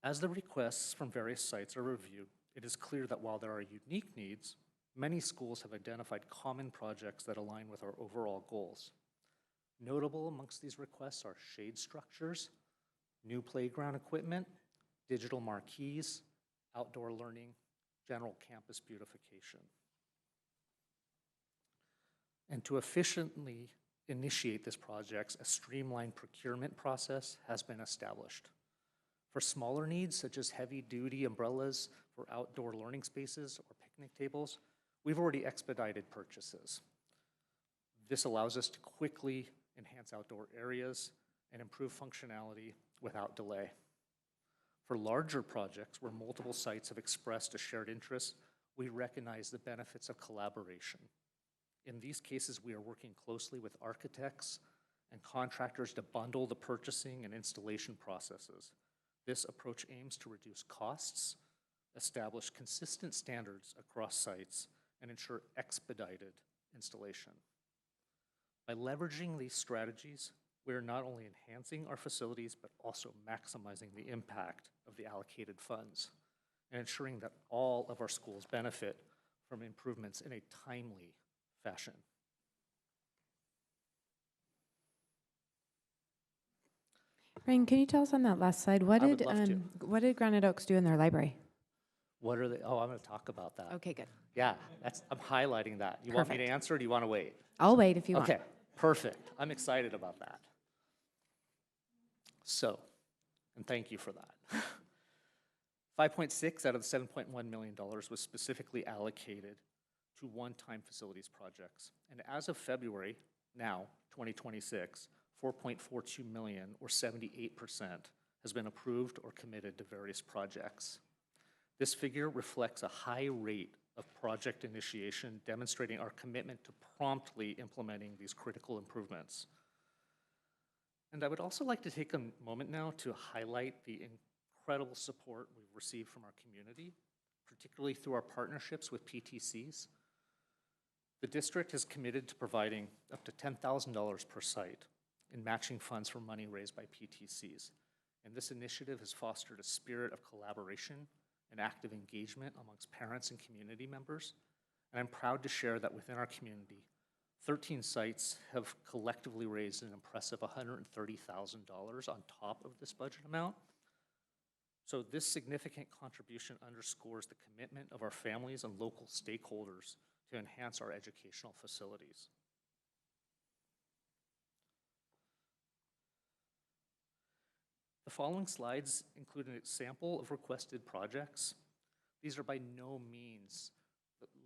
As the requests from various sites are reviewed, it is clear that while there are unique needs, many schools have identified common projects that align with our overall goals. Notable amongst these requests are shade structures, new playground equipment, digital marquees, outdoor learning, general campus beautification. And to efficiently initiate this project, a streamlined procurement process has been established. For smaller needs, such as heavy-duty umbrellas for outdoor learning spaces or picnic tables, we've already expedited purchases. This allows us to quickly enhance outdoor areas and improve functionality without delay. For larger projects where multiple sites have expressed a shared interest, we recognize the benefits of collaboration. In these cases, we are working closely with architects and contractors to bundle the purchasing and installation processes. This approach aims to reduce costs, establish consistent standards across sites, and ensure expedited installation. By leveraging these strategies, we are not only enhancing our facilities, but also maximizing the impact of the allocated funds and ensuring that all of our schools benefit from improvements in a timely fashion. Ryan, can you tell us on that last slide, what I would did love to. what did Granite Oaks do in their library? What are they? Oh, I'm going to talk about that. Okay, good. Yeah, I'm highlighting that. You want me to Perfect. answer, or do you want to wait? I'll wait if you want. Okay, perfect. I'm excited about that. So, and thank you for that. 5.6 out of the $7.1 million was specifically allocated to one-time facilities projects. And as of February, now, 2026, 4.42 million, or 78%, has been approved or committed to various projects. This figure reflects a high rate of project initiation, demonstrating our commitment to promptly implementing these critical improvements. And I would also like to take a moment now to highlight the incredible support we've received from our community, particularly through our partnerships with PTCs. The district is committed to providing up to $10,000 per site in matching funds for money raised by PTCs. And this initiative has fostered a spirit of collaboration and active engagement amongst parents and community members. And I'm proud to share that within our community, 13 sites have collectively raised an impressive $130,000 on top of this budget amount. So this significant contribution underscores the commitment of our families and local stakeholders to enhance our educational facilities. The following slides include an example of requested projects. These are by no means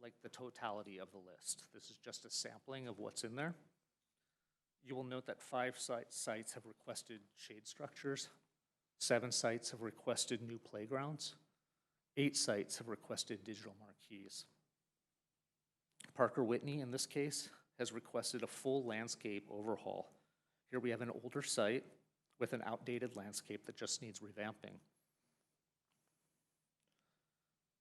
like the totality of the list. This is just a sampling of what's in there. You will note that 5 sites have requested shade structures, 7 sites have requested new playgrounds, 8 sites have requested digital marquees. Parker Whitney, in this case, has requested a full landscape overhaul. Here we have an older site with an outdated landscape that just needs revamping.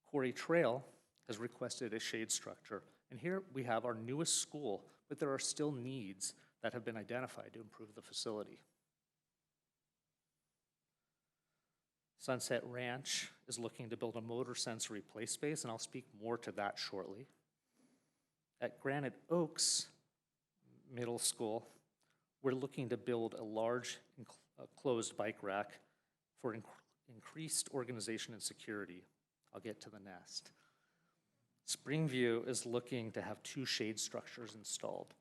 Quarry Trail has requested a shade structure. And here we have our newest school, but there are still needs that have been identified to improve the facility. Sunset Ranch is looking to build a motor sensory play space, and I'll speak more to that shortly. At Granite Oaks Middle School, we're looking to build a large closed bike rack for increased organization and security. I'll get to the nest. Springview is looking to have 2 shade structures installed.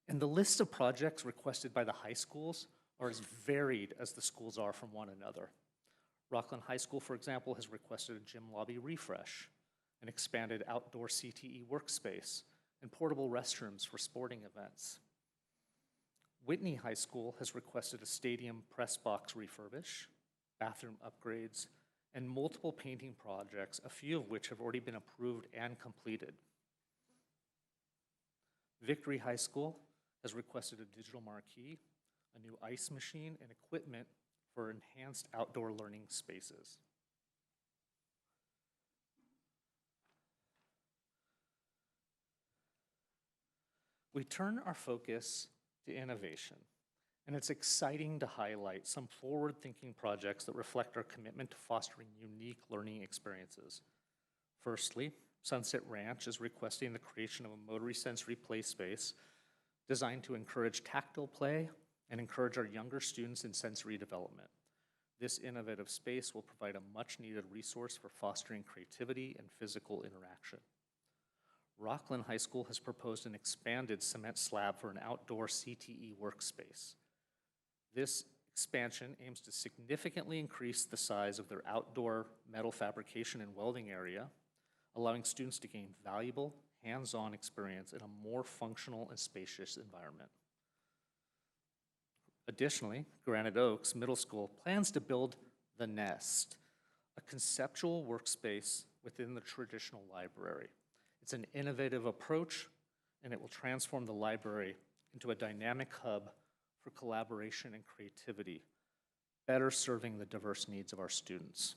And the list of projects requested by the high schools are as varied as the schools are from one another. Rocklin High School, for example, has requested a gym lobby refresh, an expanded outdoor CTE workspace, and portable restrooms for sporting events. Whitney High School has requested a stadium press box refurbish, bathroom upgrades, and multiple painting projects, a few of which have already been approved and completed. Victory High School has requested a digital marquee, a new ice machine, and equipment for enhanced outdoor learning spaces. We turn our focus to innovation, and it's exciting to highlight some forward-thinking projects that reflect our commitment to fostering unique learning experiences. Firstly, Sunset Ranch is requesting the creation of a motory sensory play space designed to encourage tactile play and encourage our younger students in sensory development. This innovative space will provide a much-needed resource for fostering creativity and physical interaction. Rocklin High School has proposed an expanded cement slab for an outdoor CTE workspace. This expansion aims to significantly increase the size of their outdoor metal fabrication and welding area, allowing students to gain valuable, hands-on experience in a more functional and spacious environment. Additionally, Granite Oaks Middle School plans to build the Nest, a conceptual workspace within the traditional library. It's an innovative approach, and it will transform the library into a dynamic hub for collaboration and creativity, better serving the diverse needs of our students.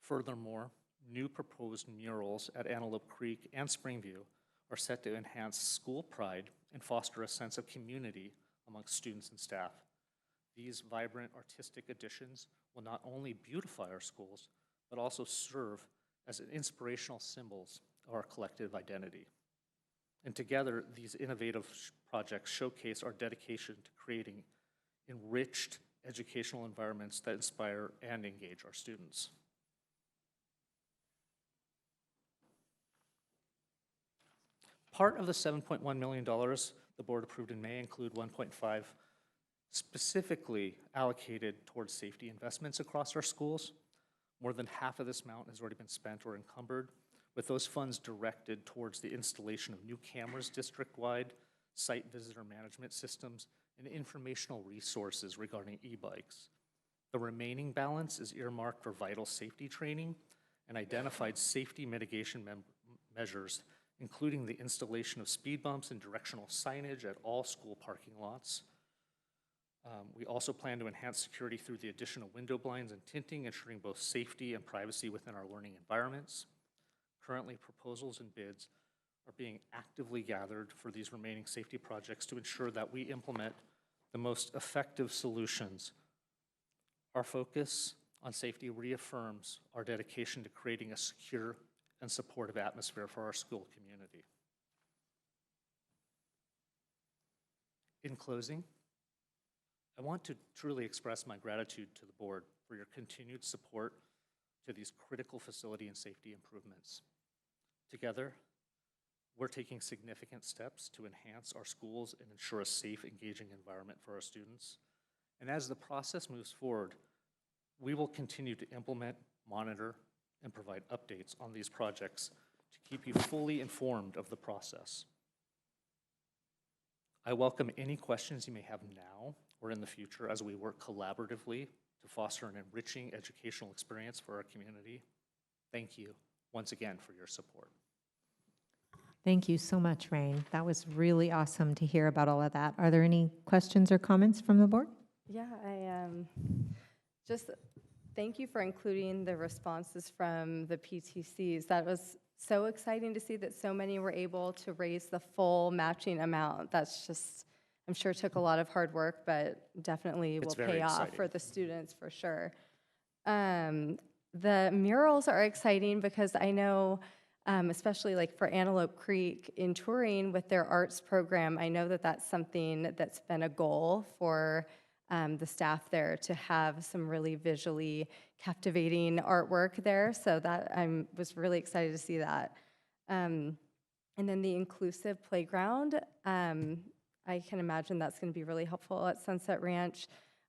Furthermore, new proposed murals at Antelope Creek and Springview are set to enhance school pride and foster a sense of community amongst students and staff. These vibrant artistic additions will not only beautify our schools, but also serve as inspirational symbols of our collective identity. And together, these innovative projects showcase our dedication to creating enriched educational environments that inspire and engage our students. Part of the $7.1 million the board approved in May include 1.5 specifically allocated towards safety investments across our schools. More than half of this amount has already been spent or encumbered, with those funds directed towards the installation of new cameras district-wide, site visitor management systems, and informational resources regarding e-bikes. The remaining balance is earmarked for vital safety training and identified safety mitigation measures, including the installation of speed bumps and directional signage at all school parking lots. We also plan to enhance security through the addition of window blinds and tinting, ensuring both safety and privacy within our learning environments. Currently, proposals and bids are being actively gathered for these remaining safety projects to ensure that we implement the most effective solutions. Our focus on safety reaffirms our dedication to creating a secure and supportive atmosphere for our school community. In closing, I want to truly express my gratitude to the board for your continued support to these critical facility and safety improvements. Together, we're taking significant steps to enhance our schools and ensure a safe, engaging environment for our students. And as the process moves forward, we will continue to implement, monitor, and provide updates on these projects to keep you fully informed of the process. I welcome any questions you may have now or in the future as we work collaboratively to foster an enriching educational experience for our community. Thank you once again for your support. Thank you so much, Rain. That was really awesome to hear about all of that. Are there any questions or comments from the board? Yeah, I just thank you for including the responses from the PTCs. That was so exciting to see that so many were able to raise the full matching amount. That's just, I'm sure took a lot of hard work, but definitely will pay off for the students for sure. The murals are exciting because I know, especially like for Antelope Creek in touring with their arts program, I know that that's something that's been a goal for the staff there to have some really visually captivating artwork there. So that I was really excited to see that. And then the inclusive playground, I can imagine that's going to be really helpful at Sunset Ranch.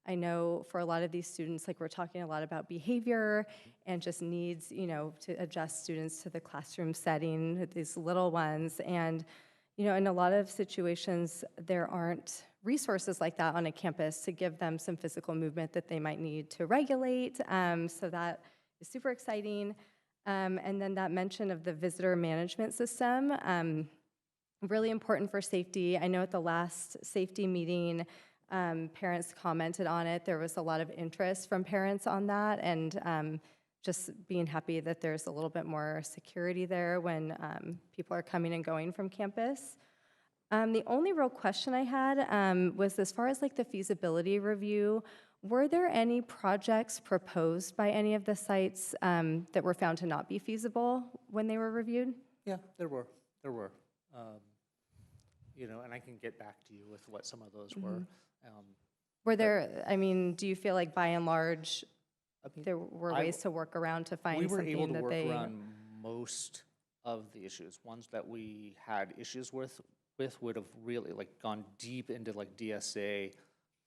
I know for a lot of these students, like we're talking a lot about behavior and just needs, you know, to adjust students to the classroom setting, these little ones. And, you know, in a lot of situations, there aren't resources like that on a campus to give them some physical movement that they might need to regulate. So that is super exciting. And then that mention of the visitor management system, really important for safety. I know at the last safety meeting, parents commented on it. There was a lot of interest from parents on that, and just being happy that there's a little bit more security there when people are coming and going from campus. The only real question I had was as far as like the feasibility review, were there any projects proposed by any of the sites that were found to not be feasible when they were reviewed? Yeah, there were. You know, and I can get back to you with what some of those were. Were there, I mean, do you feel like by and large, there were ways to work around to find We were something able to that work they? around most of the issues. Ones that we had issues with would have really like gone deep into like DSA,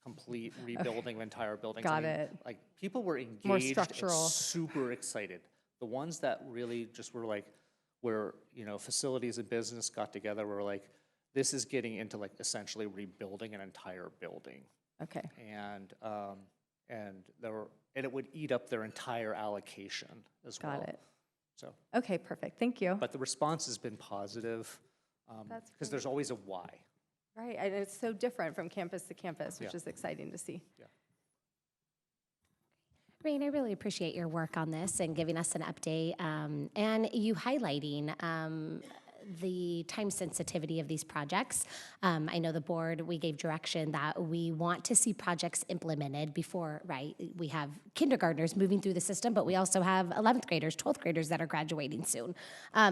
complete rebuilding of entire buildings. Got it. Like people were engaged More and structural. super excited. The ones that really just were like, where, you know, facilities and business got together were like, this is getting into like essentially rebuilding an entire building. Okay. And it would eat up their entire allocation as well. Got it. So. Okay, perfect. Thank you. But the response has been positive, That's because there's always a why. Right, and it's so different from campus to campus, which Yeah. is exciting to see. Yeah. Rain, I really appreciate your work on this and giving us an update, and you highlighting the time sensitivity of these projects. I know the board, we gave direction that we want to see projects implemented before, right? We have kindergartners moving through the system, but we also have 11th graders, 12th graders that are graduating soon.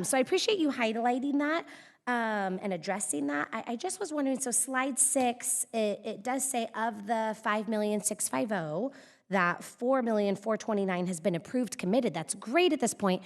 So I appreciate you highlighting that and addressing that. I just was wondering, so slide 6, it does say of the $5,650,000, that $4,429,000 has been approved, committed. That's great at this point.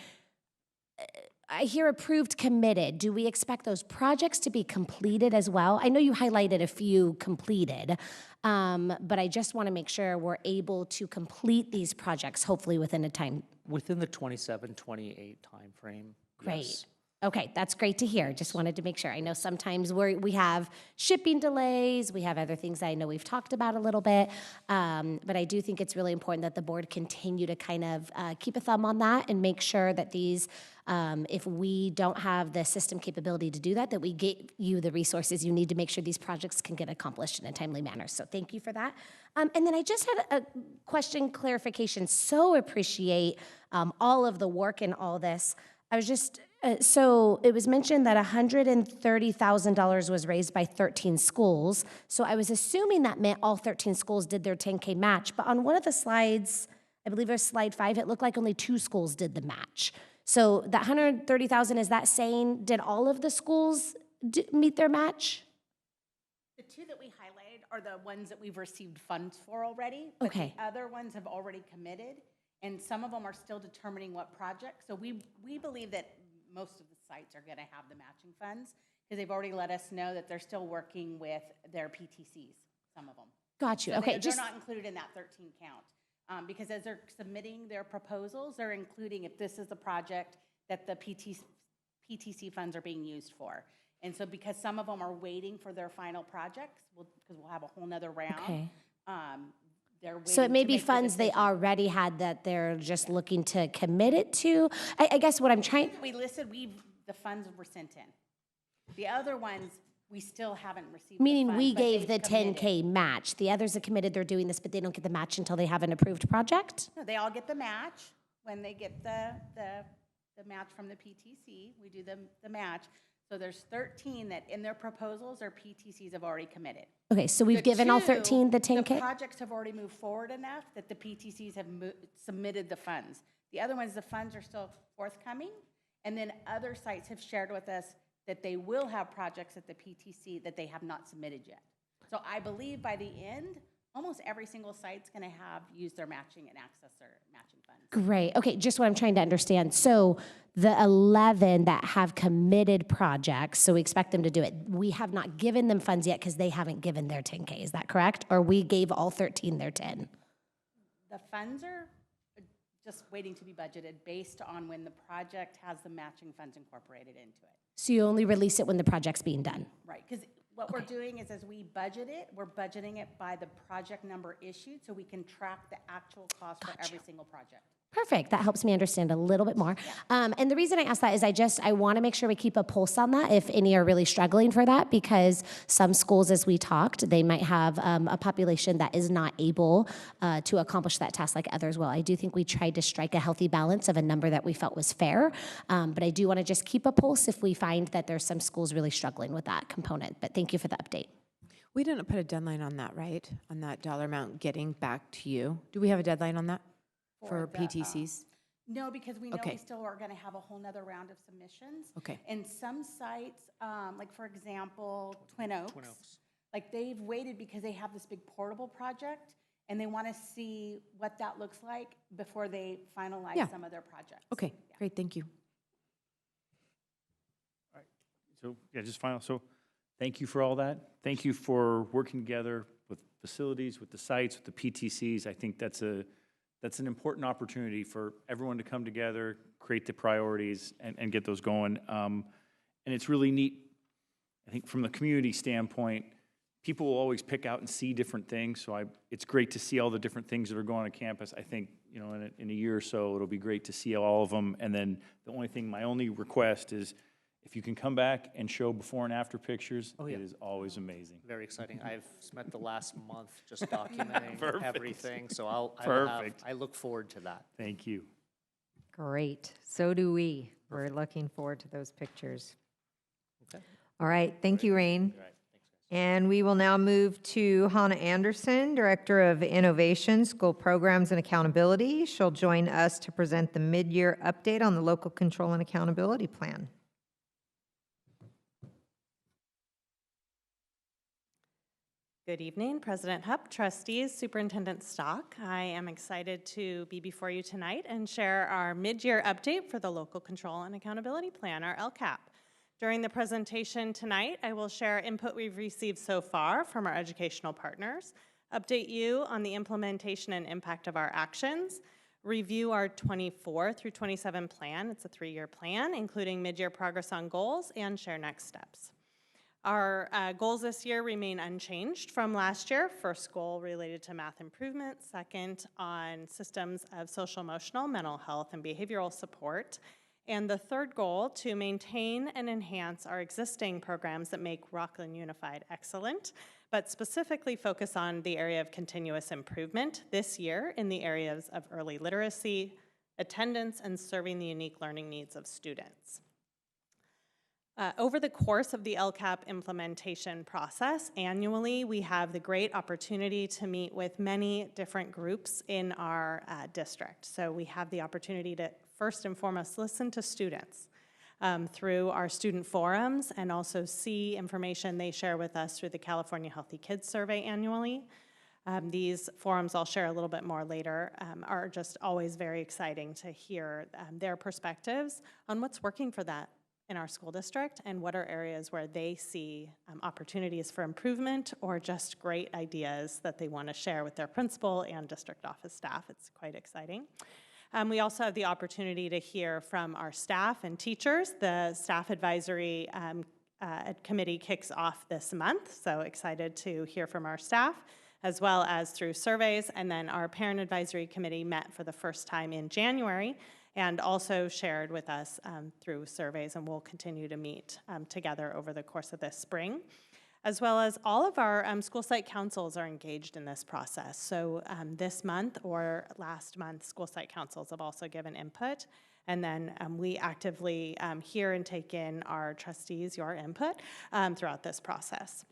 I hear approved, committed. Do we expect those projects to be completed as well? I know you highlighted a few completed, but I just want to make sure we're able to complete these projects, hopefully within a time. Within the 27, 28 timeframe. Great. Yes. Okay, that's great to hear. Just wanted to make sure. I know sometimes we have shipping delays, we have other things that I know we've talked about a little bit, but I do think it's really important that the board continue to kind of keep a thumb on that and make sure that these, if we don't have the system capability to do that, that we get you the resources you need to make sure these projects can get accomplished in a timely manner. So thank you for that. And then I just had a question, clarification. So appreciate all of the work in all this. I was just, so it was mentioned that $130,000 was raised by 13 schools. So I was assuming that meant all 13 schools did their 10K match. But on one of the slides, I believe it was slide 5, it looked like only 2 schools did the match. So that $130,000, is that saying, did all of the schools meet their match? The 2 that we highlighted are the ones that we've received funds for already. But Okay. the other ones have already committed, and some of them are still determining what projects. So we believe that most of the sites are going to have the matching funds, because they've already let us know that they're still working with their PTCs, some of them. Got you. So Okay, they're not included in that 13 count. Because as they're submitting their proposals, they're including if this is the project that the PTC funds are being used for. And so because some of them are waiting for their final projects, because we'll have a whole nother round. Okay. They're waiting So it may to be make the funds they decision. already had that they're just looking to commit it to. I guess what I'm trying, We listed, the funds were sent in. The other ones, we still haven't received the meaning funds, we but gave the they've committed. 10K match. The others have committed, they're doing this, but they don't get the match until they have an approved project? No, they all get the match when they get the match from the PTC. We do the match. So there's 13 that in their proposals, their PTCs have already committed. Okay, so we've The given all 2, 13 the The 10K? projects have already moved forward enough that the PTCs have submitted the funds. The other ones, the funds are still forthcoming. And then other sites have shared with us that they will have projects at the PTC that they have not submitted yet. So I believe by the end, almost every single site's going to have used their matching and access their matching funds. Great. Okay, just what I'm trying to understand. So the 11 that have committed projects, so we expect them to do it, we have not given them funds yet because they haven't given their 10K. Is that correct? Or we gave all 13 their 10? The funds are just waiting to be budgeted based on when the project has the matching funds incorporated into it. So you only release it when the project's being done? Right, because what we're doing is as we budget it, we're budgeting it by the project number issued so we can track the actual cost for every single project. Perfect. That helps me understand a little bit more. And the reason I ask that is I want to make sure we keep a pulse on that if any are really struggling for that, because some schools, as we talked, they might have a population that is not able to accomplish that task like others will. I do think we tried to strike a healthy balance of a number that we felt was fair, but I do want to just keep a pulse if we find that there's some schools really struggling with that component. But thank you for the update. We didn't put a deadline on that, right? On that dollar amount getting back to you. Do we have a deadline on that for the, PTCs? No, because we know Okay. we still are going to have a whole nother round of submissions. Okay. And some sites, like for example, Twin Oaks. Like, they've waited because they have this big portable project, and they want to see what that looks like before they finalize Yeah. some of their projects. Okay, great, thank you. So, yeah, just final, so thank you for all that. Thank you for working together with facilities, with the sites, with the PTCs. I think that's an important opportunity for everyone to come together, create the priorities, and get those going. And it's really neat, I think from the community standpoint, people will always pick out and see different things, so it's great to see all the different things that are going on campus. I think, you know, in a year or so, it'll be great to see all of them. And then my only request is, if you can come back and show before and after pictures, it is always amazing. Very exciting. I've spent the last month just documenting Perfect. everything, so I look forward to that. Thank you. Great. So do we. We're looking forward to those pictures. Okay. All right, thank you, Rain. All right, thanks, guys. And we will now move to Hannah Anderson, Director of Innovation, School Programs and Accountability. She'll join us to present the mid-year update on the Local Control and Accountability Plan. Good evening, President Hupp, trustees, Superintendent Stock. I am excited to be before you tonight and share our mid-year update for the Local Control and Accountability Plan, our LCAP. During the presentation tonight, I will share input we've received so far from our educational partners, update you on the implementation and impact of our actions, review our 24 through 27 plan, it's a 3-year plan, including mid-year progress on goals, and share next steps. Our goals this year remain unchanged from last year. First goal related to math improvement, second on systems of social, emotional, mental health, and behavioral support, and the third goal to maintain and enhance our existing programs that make Rocklin Unified excellent, but specifically focus on the area of continuous improvement this year in the areas of early literacy, attendance, and serving the unique learning needs of students. Over the course of the LCAP implementation process, annually, we have the great opportunity to meet with many different groups in our district. So we have the opportunity to, first and foremost, listen to students through our student forums and also see information they share with us through the California Healthy Kids Survey annually. These forums, I'll share a little bit more later, are just always very exciting to hear their perspectives on what's working for that in our school district and what are areas where they see opportunities for improvement or just great ideas that they want to share with their principal and district office staff. It's quite exciting. We also have the opportunity to hear from our staff and teachers. The staff advisory committee kicks off this month, so excited to hear from our staff, as well as through surveys. And then our parent advisory committee met for the first time in January and also shared with us through surveys, and we'll continue to meet together over the course of this spring. As well as all of our school site councils are engaged in this process. So this month or last month, school site councils have also given input. And then we actively hear and take in our trustees, your input, throughout this process.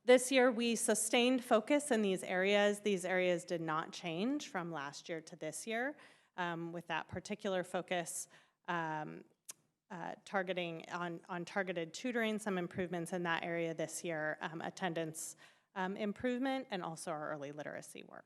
This year, we sustained focus in these areas. These areas did not change from last year to this year. With that particular focus targeting on targeted tutoring, some improvements in that area this year, attendance improvement, and also our early literacy work.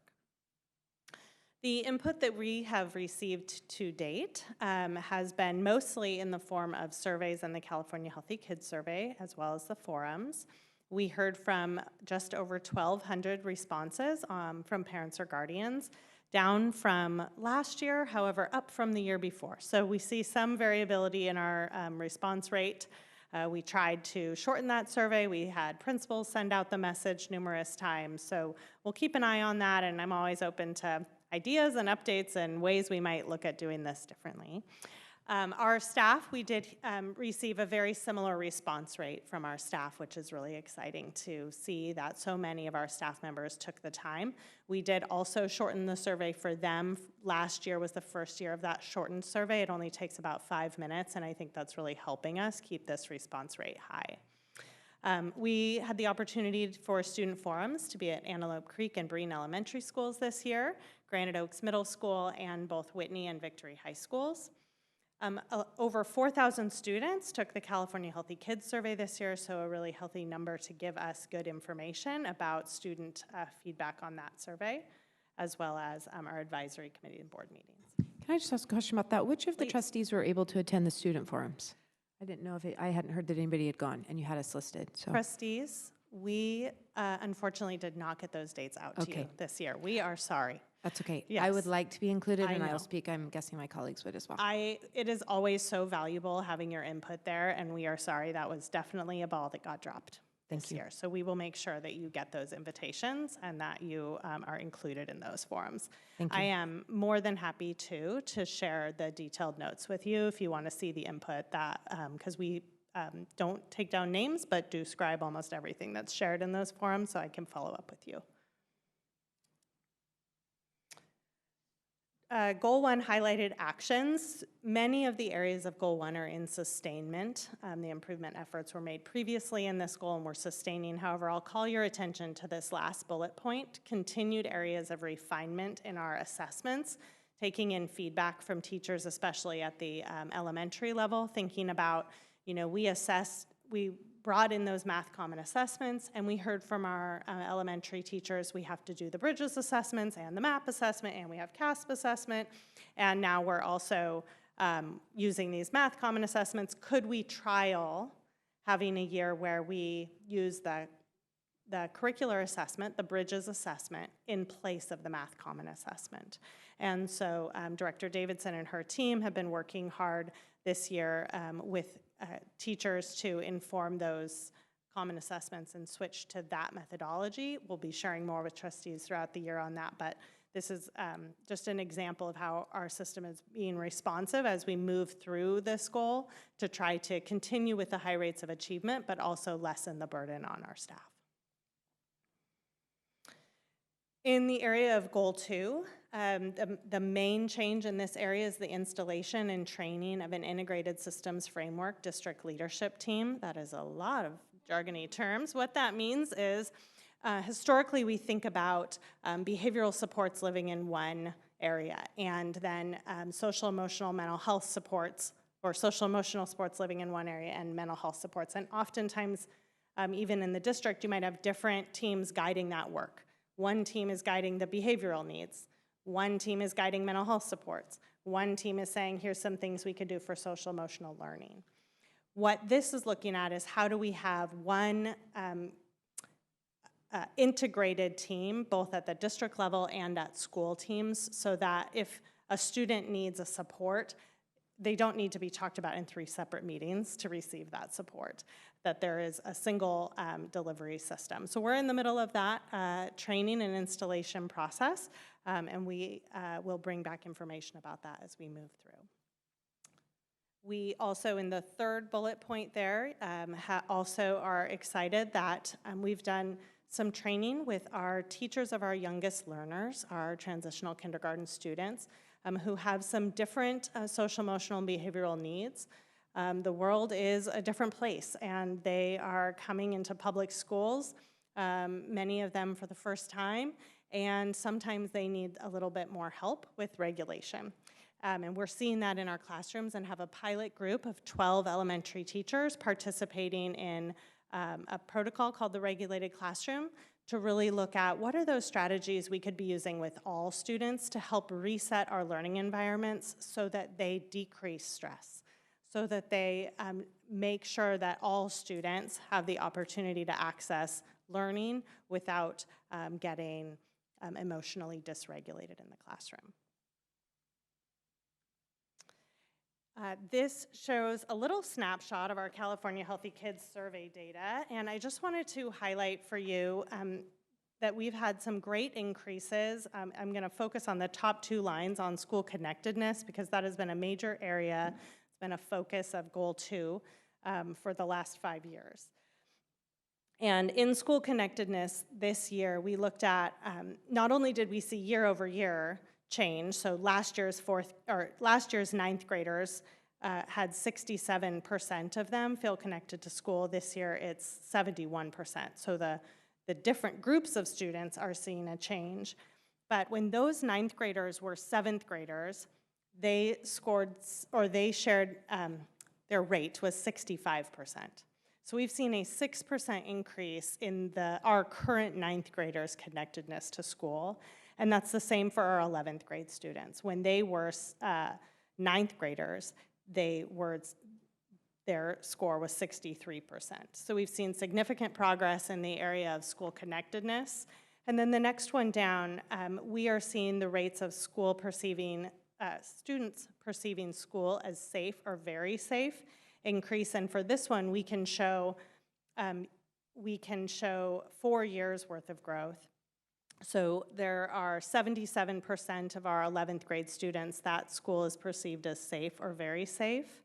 The input that we have received to date has been mostly in the form of surveys in the California Healthy Kids Survey, as well as the forums. We heard from just over 1,200 responses from parents or guardians, down from last year, however, up from the year before. So we see some variability in our response rate. We tried to shorten that survey. We had principals send out the message numerous times. So we'll keep an eye on that, and I'm always open to ideas and updates and ways we might look at doing this differently. Our staff, we did receive a very similar response rate from our staff, which is really exciting to see that so many of our staff members took the time. We did also shorten the survey for them. Last year was the first year of that shortened survey. It only takes about 5 minutes, and I think that's really helping us keep this response rate high. We had the opportunity for student forums to be at Antelope Creek and Breen Elementary Schools this year, Granite Oaks Middle School, and both Whitney and Victory High Schools. Over 4,000 students took the California Healthy Kids Survey this year, so a really healthy number to give us good information about student feedback on that survey, as well as our advisory committee and board meetings. Can I just ask a question about that? Which of the Please. trustees were able to attend the student forums? I didn't know if I hadn't heard that anybody had gone, and you had us listed, so. Trustees, we unfortunately did not get those dates out to you this year. We are sorry. That's okay. I Yes. would like to be included, and know. I'll speak. I'm guessing my colleagues would as well. It is always so valuable having your input there, and we are sorry that was definitely a ball that got dropped this year. So we will make sure that you get those invitations and that you are included in those forums. Thank you. I am more than happy to share the detailed notes with you if you want to see the input that, because we don't take down names, but do scribe almost everything that's shared in those forums, so I can follow up with you. Goal 1 highlighted actions. Many of the areas of Goal 1 are in sustainment. The improvement efforts were made previously in this goal and we're sustaining. However, I'll call your attention to this last bullet point, continued areas of refinement in our assessments, taking in feedback from teachers, especially at the elementary level, thinking about, we brought in those math common assessments, and we heard from our elementary teachers we have to do the Bridges assessments and the MAP assessment, and we have CASP assessment, and now we're also using these math common assessments. Could we trial having a year where we use the curricular assessment, the Bridges assessment, in place of the math common assessment? And so Director Davidson and her team have been working hard this year with teachers to inform those common assessments and switch to that methodology. We'll be sharing more with trustees throughout the year on that, but this is just an example of how our system is being responsive as we move through this goal to try to continue with the high rates of achievement, but also lessen the burden on our staff. In the area of Goal 2, the main change in this area is the installation and training of an integrated systems framework district leadership team. That is a lot of jargony terms. What that means is historically we think about behavioral supports living in one area, and then social emotional mental health supports, or social emotional supports living in one area, and mental health supports. And oftentimes, even in the district, you might have different teams guiding that work. One team is guiding the behavioral needs. One team is guiding mental health supports. One team is saying, here's some things we could do for social emotional learning. What this is looking at is how do we have one integrated team, both at the district level and at school teams, so that if a student needs a support, they don't need to be talked about in 3 separate meetings to receive that support, that there is a single delivery system. So we're in the middle of that training and installation process, and we will bring back information about that as we move through. We also, in the 3rd bullet point there, also are excited that we've done some training with our teachers of our youngest learners, our transitional kindergarten students, who have some different social, emotional, and behavioral needs. The world is a different place, and they are coming into public schools, many of them for the first time, and sometimes they need a little bit more help with regulation. And we're seeing that in our classrooms, and have a pilot group of 12 elementary teachers participating in a protocol called the Regulated Classroom, to really look at what are those strategies we could be using with all students to help reset our learning environments so that they decrease stress, so that they make sure that all students have the opportunity to access learning without getting emotionally dysregulated in the classroom. This shows a little snapshot of our California Healthy Kids survey data, and I just wanted to highlight for you that we've had some great increases. I'm going to focus on the top 2 lines on school connectedness, because that has been a major area. It's been a focus of Goal 2 for the last 5 years. And in school connectedness this year, we looked at, not only did we see year-over-year change, so last year's 9th graders had 67% of them feel connected to school. This year it's 71%. So the different groups of students are seeing a change. But when those 9th graders were 7th graders, they scored, or they shared, their rate was 65%. So we've seen a 6% increase in our current ninth graders' connectedness to school, and that's the same for our 11th grade students. When they were ninth graders, their score was 63%. So we've seen significant progress in the area of school connectedness. And then the next one down, we are seeing the rates of students perceiving school as safe or very safe increase. And for this one, we can show 4 years worth of growth. So there are 77% of our 11th grade students that school is perceived as safe or very safe.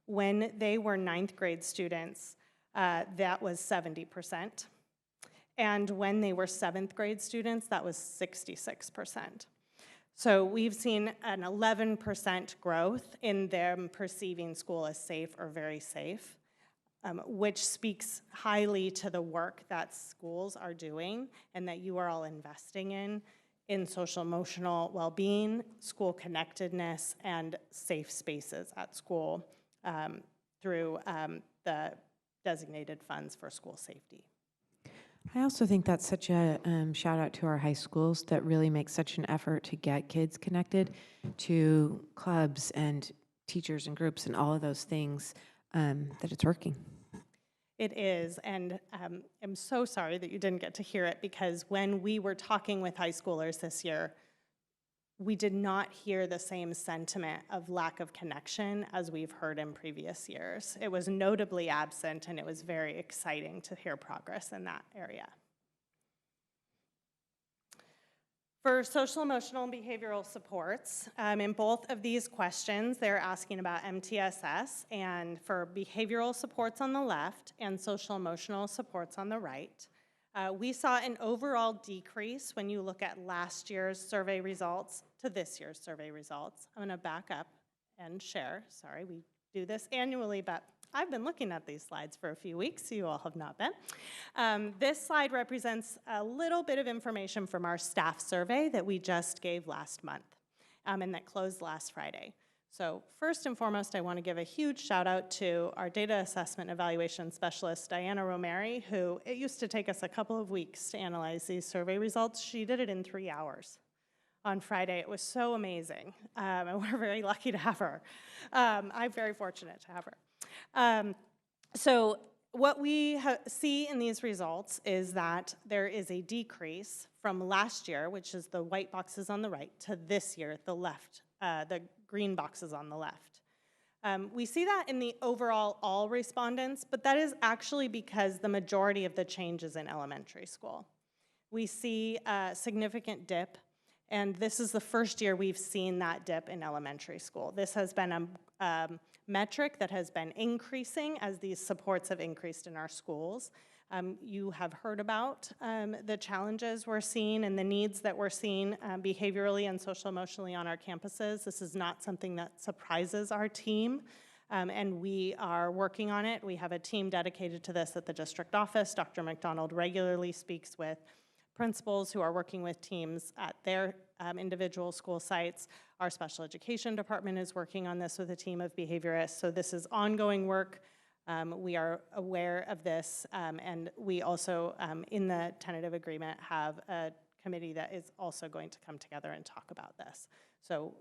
When they were ninth grade students, that was 70%. And when they were 7th grade students, that was 66%. So we've seen an 11% growth in them perceiving school as safe or very safe, which speaks highly to the work that schools are doing and that you are all investing in social emotional well-being, school connectedness, and safe spaces at school through the designated funds for school safety. I also think that's such a shout out to our high schools that really make such an effort to get kids connected to clubs and teachers and groups and all of those things, that it's working. It is, and I'm so sorry that you didn't get to hear it, because when we were talking with high schoolers this year, we did not hear the same sentiment of lack of connection as we've heard in previous years. It was notably absent, and it was very exciting to hear progress in that area. For social, emotional, and behavioral supports, in both of these questions, they're asking about MTSS, and for behavioral supports on the left and social, emotional supports on the right. We saw an overall decrease when you look at last year's survey results to this year's survey results. I'm gonna back up and share. Sorry, we do this annually, but I've been looking at these slides for a few weeks, you all have not been. This slide represents a little bit of information from our staff survey that we just gave last month, and that closed last Friday. So first and foremost, I want to give a huge shout out to our data assessment evaluation specialist, Diana Romeri, who it used to take us a couple of weeks to analyze these survey results. She did it in 3 hours on Friday. It was so amazing, and we're very lucky to have her. I'm very fortunate to have her. So what we see in these results is that there is a decrease from last year, which is the white boxes on the right, to this year, the left, the green boxes on the left. We see that in the overall all respondents, but that is actually because the majority of the change is in elementary school. We see a significant dip, and this is the first year we've seen that dip in elementary school. This has been a metric that has been increasing as these supports have increased in our schools. You have heard about the challenges we're seeing and the needs that we're seeing behaviorally and social emotionally on our campuses. This is not something that surprises our team, and we are working on it. We have a team dedicated to this at the district office. Dr. McDonald regularly speaks with principals who are working with teams at their individual school sites. Our special education department is working on this with a team of behaviorists, so this is ongoing work. We are aware of this, and we also, in the tentative agreement, have a committee that is also going to come together and talk about this. So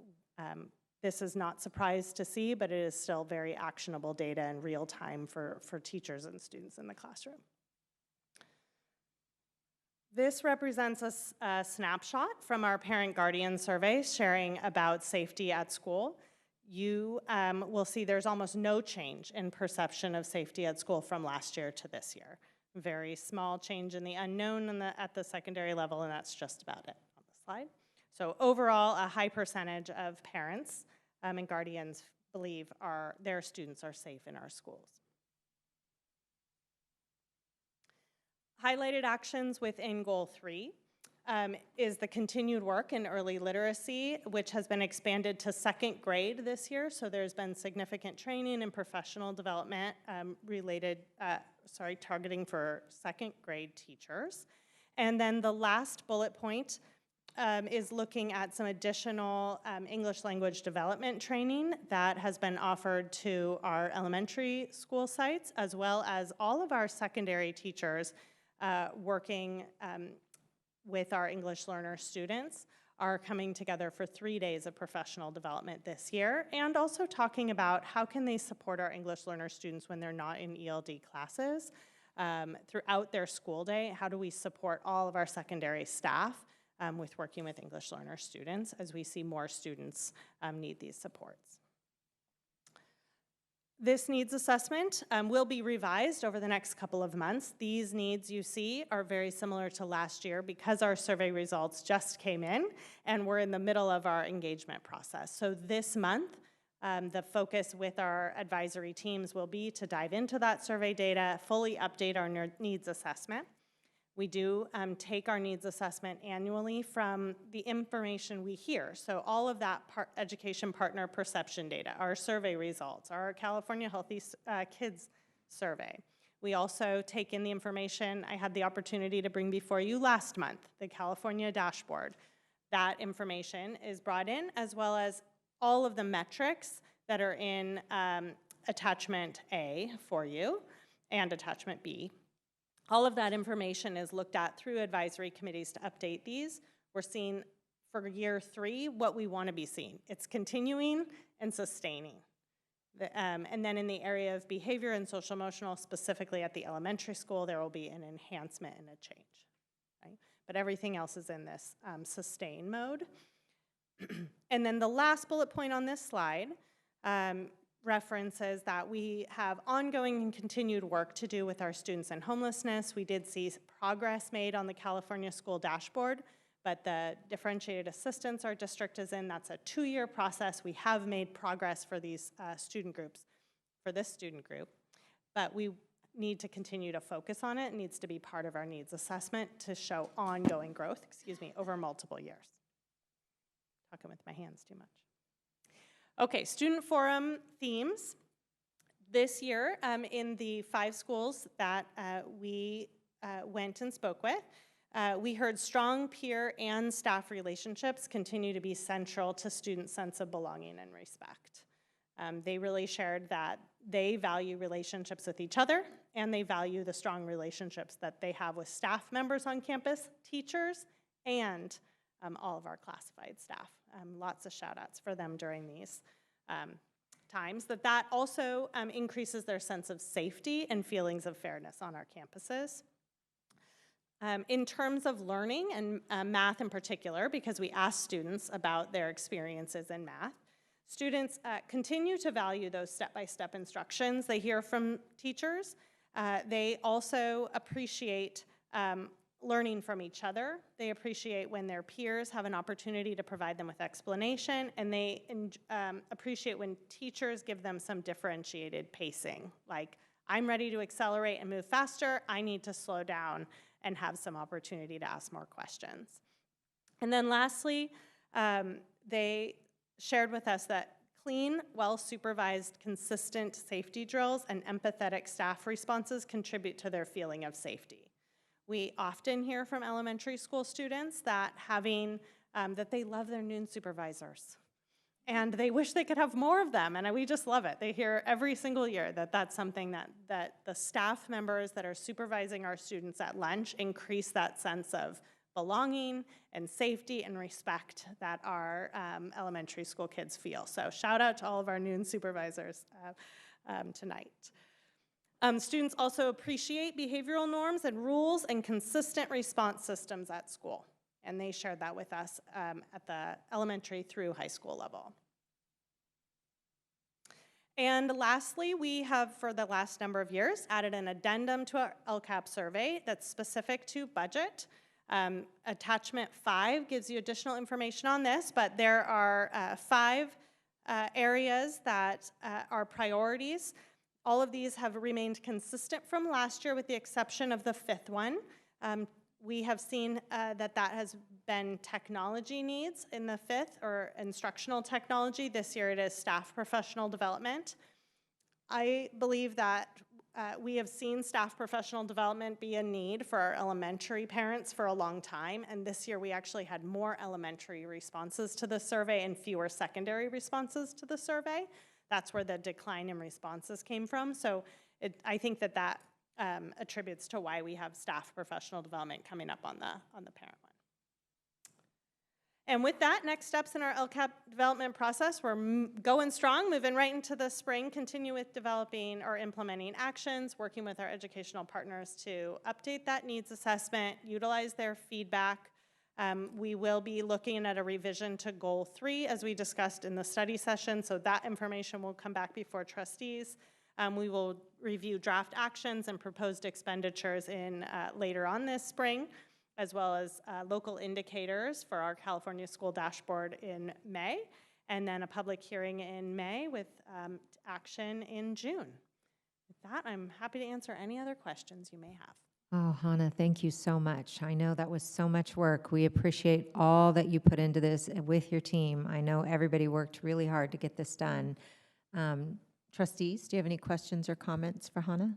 this is not surprised to see, but it is still very actionable data in real time for teachers and students in the classroom. This represents a snapshot from our parent-guardian survey sharing about safety at school. You will see there's almost no change in perception of safety at school from last year to this year. Very small change in the unknown at the secondary level, and that's just about it on the slide. So overall, a high percentage of parents and guardians believe their students are safe in our schools. Highlighted actions within Goal 3 is the continued work in early literacy, which has been expanded to 2nd grade this year. So there's been significant training and professional development targeting for 2nd grade teachers. And then the last bullet point is looking at some additional English language development training that has been offered to our elementary school sites, as well as all of our secondary teachers working with our English learner students are coming together for 3 days of professional development this year, and also talking about how can they support our English learner students when they're not in ELD classes throughout their school day. How do we support all of our secondary staff with working with English learner students as we see more students need these supports. This needs assessment will be revised over the next couple of months. These needs you see are very similar to last year because our survey results just came in and we're in the middle of our engagement process. So this month, the focus with our advisory teams will be to dive into that survey data, fully update our needs assessment. We do take our needs assessment annually from the information we hear. So all of that education partner perception data, our survey results, our California Healthy Kids survey. We also take in the information I had the opportunity to bring before you last month, the California dashboard. That information is brought in, as well as all of the metrics that are in attachment A for you and attachment B. All of that information is looked at through advisory committees to update these. We're seeing for year 3 what we want to be seeing. It's continuing and sustaining. And then in the area of behavior and social emotional, specifically at the elementary school, there will be an enhancement and a change. Right? But everything else is in this sustain mode. And then the last bullet point on this slide references that we have ongoing and continued work to do with our students in homelessness. We did see progress made on the California school dashboard, but the differentiated assistance our district is in, that's a 2-year process. We have made progress for these student groups, for this student group, but we need to continue to focus on it. It needs to be part of our needs assessment to show ongoing growth, over multiple years. Talking with my hands too much. Okay, student forum themes. This year, in the 5 schools that we went and spoke with, we heard strong peer and staff relationships continue to be central to students' sense of belonging and respect. They really shared that they value relationships with each other, and they value the strong relationships that they have with staff members on campus, teachers, and all of our classified staff. Lots of shout outs for them during these times. That also increases their sense of safety and feelings of fairness on our campuses. In terms of learning, and math in particular, because we asked students about their experiences in math, students continue to value those step-by-step instructions they hear from teachers. They also appreciate learning from each other. They appreciate when their peers have an opportunity to provide them with explanation, and they appreciate when teachers give them some differentiated pacing, like, I'm ready to accelerate and move faster, I need to slow down and have some opportunity to ask more questions. And then lastly, they shared with us that clean, well-supervised, consistent safety drills and empathetic staff responses contribute to their feeling of safety. We often hear from elementary school students that that they love their noon supervisors and they wish they could have more of them, and we just love it. They hear every single year that that's something that the staff members that are supervising our students at lunch increase that sense of belonging and safety and respect that our elementary school kids feel. So shout out to all of our noon supervisors tonight. Students also appreciate behavioral norms and rules and consistent response systems at school, and they shared that with us at the elementary through high school level. And lastly, we have, for the last number of years, added an addendum to our LCAP survey that's specific to budget. Attachment 5 gives you additional information on this, but there are 5 areas that are priorities. All of these have remained consistent from last year with the exception of the 5th one. We have seen that has been technology needs in the 5th, or instructional technology. This year it is staff professional development. I believe that we have seen staff professional development be a need for our elementary parents for a long time, and this year we actually had more elementary responses to the survey and fewer secondary responses to the survey. That's where the decline in responses came from. So I think that attributes to why we have staff professional development coming up on the parent one. And with that, next steps in our LCAP development process, we're going strong, moving right into the spring, continue with developing or implementing actions, working with our educational partners to update that needs assessment, utilize their feedback. We will be looking at a revision to Goal 3 as we discussed in the study session, so that information will come back before trustees. We will review draft actions and proposed expenditures in later on this spring, as well as local indicators for our California School Dashboard in May, and then a public hearing in May with action in June. With that, I'm happy to answer any other questions you may have. Oh, Hannah, thank you so much. I know that was so much work. We appreciate all that you put into this with your team. I know everybody worked really hard to get this done. Trustees, do you have any questions or comments for Hannah?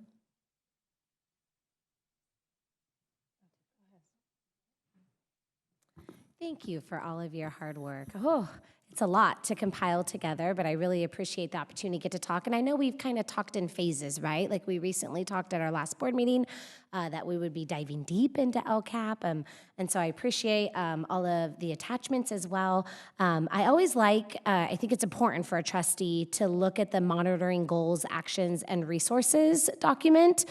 Thank you for all of your hard work. Oh, it's a lot to compile together, but I really appreciate the opportunity to get to talk. And I know we've kind of talked in phases, right? Like we recently talked at our last board meeting that we would be diving deep into LCAP. And so I appreciate all of the attachments as well. I always I think it's important for a trustee to look at the monitoring goals, actions, and resources document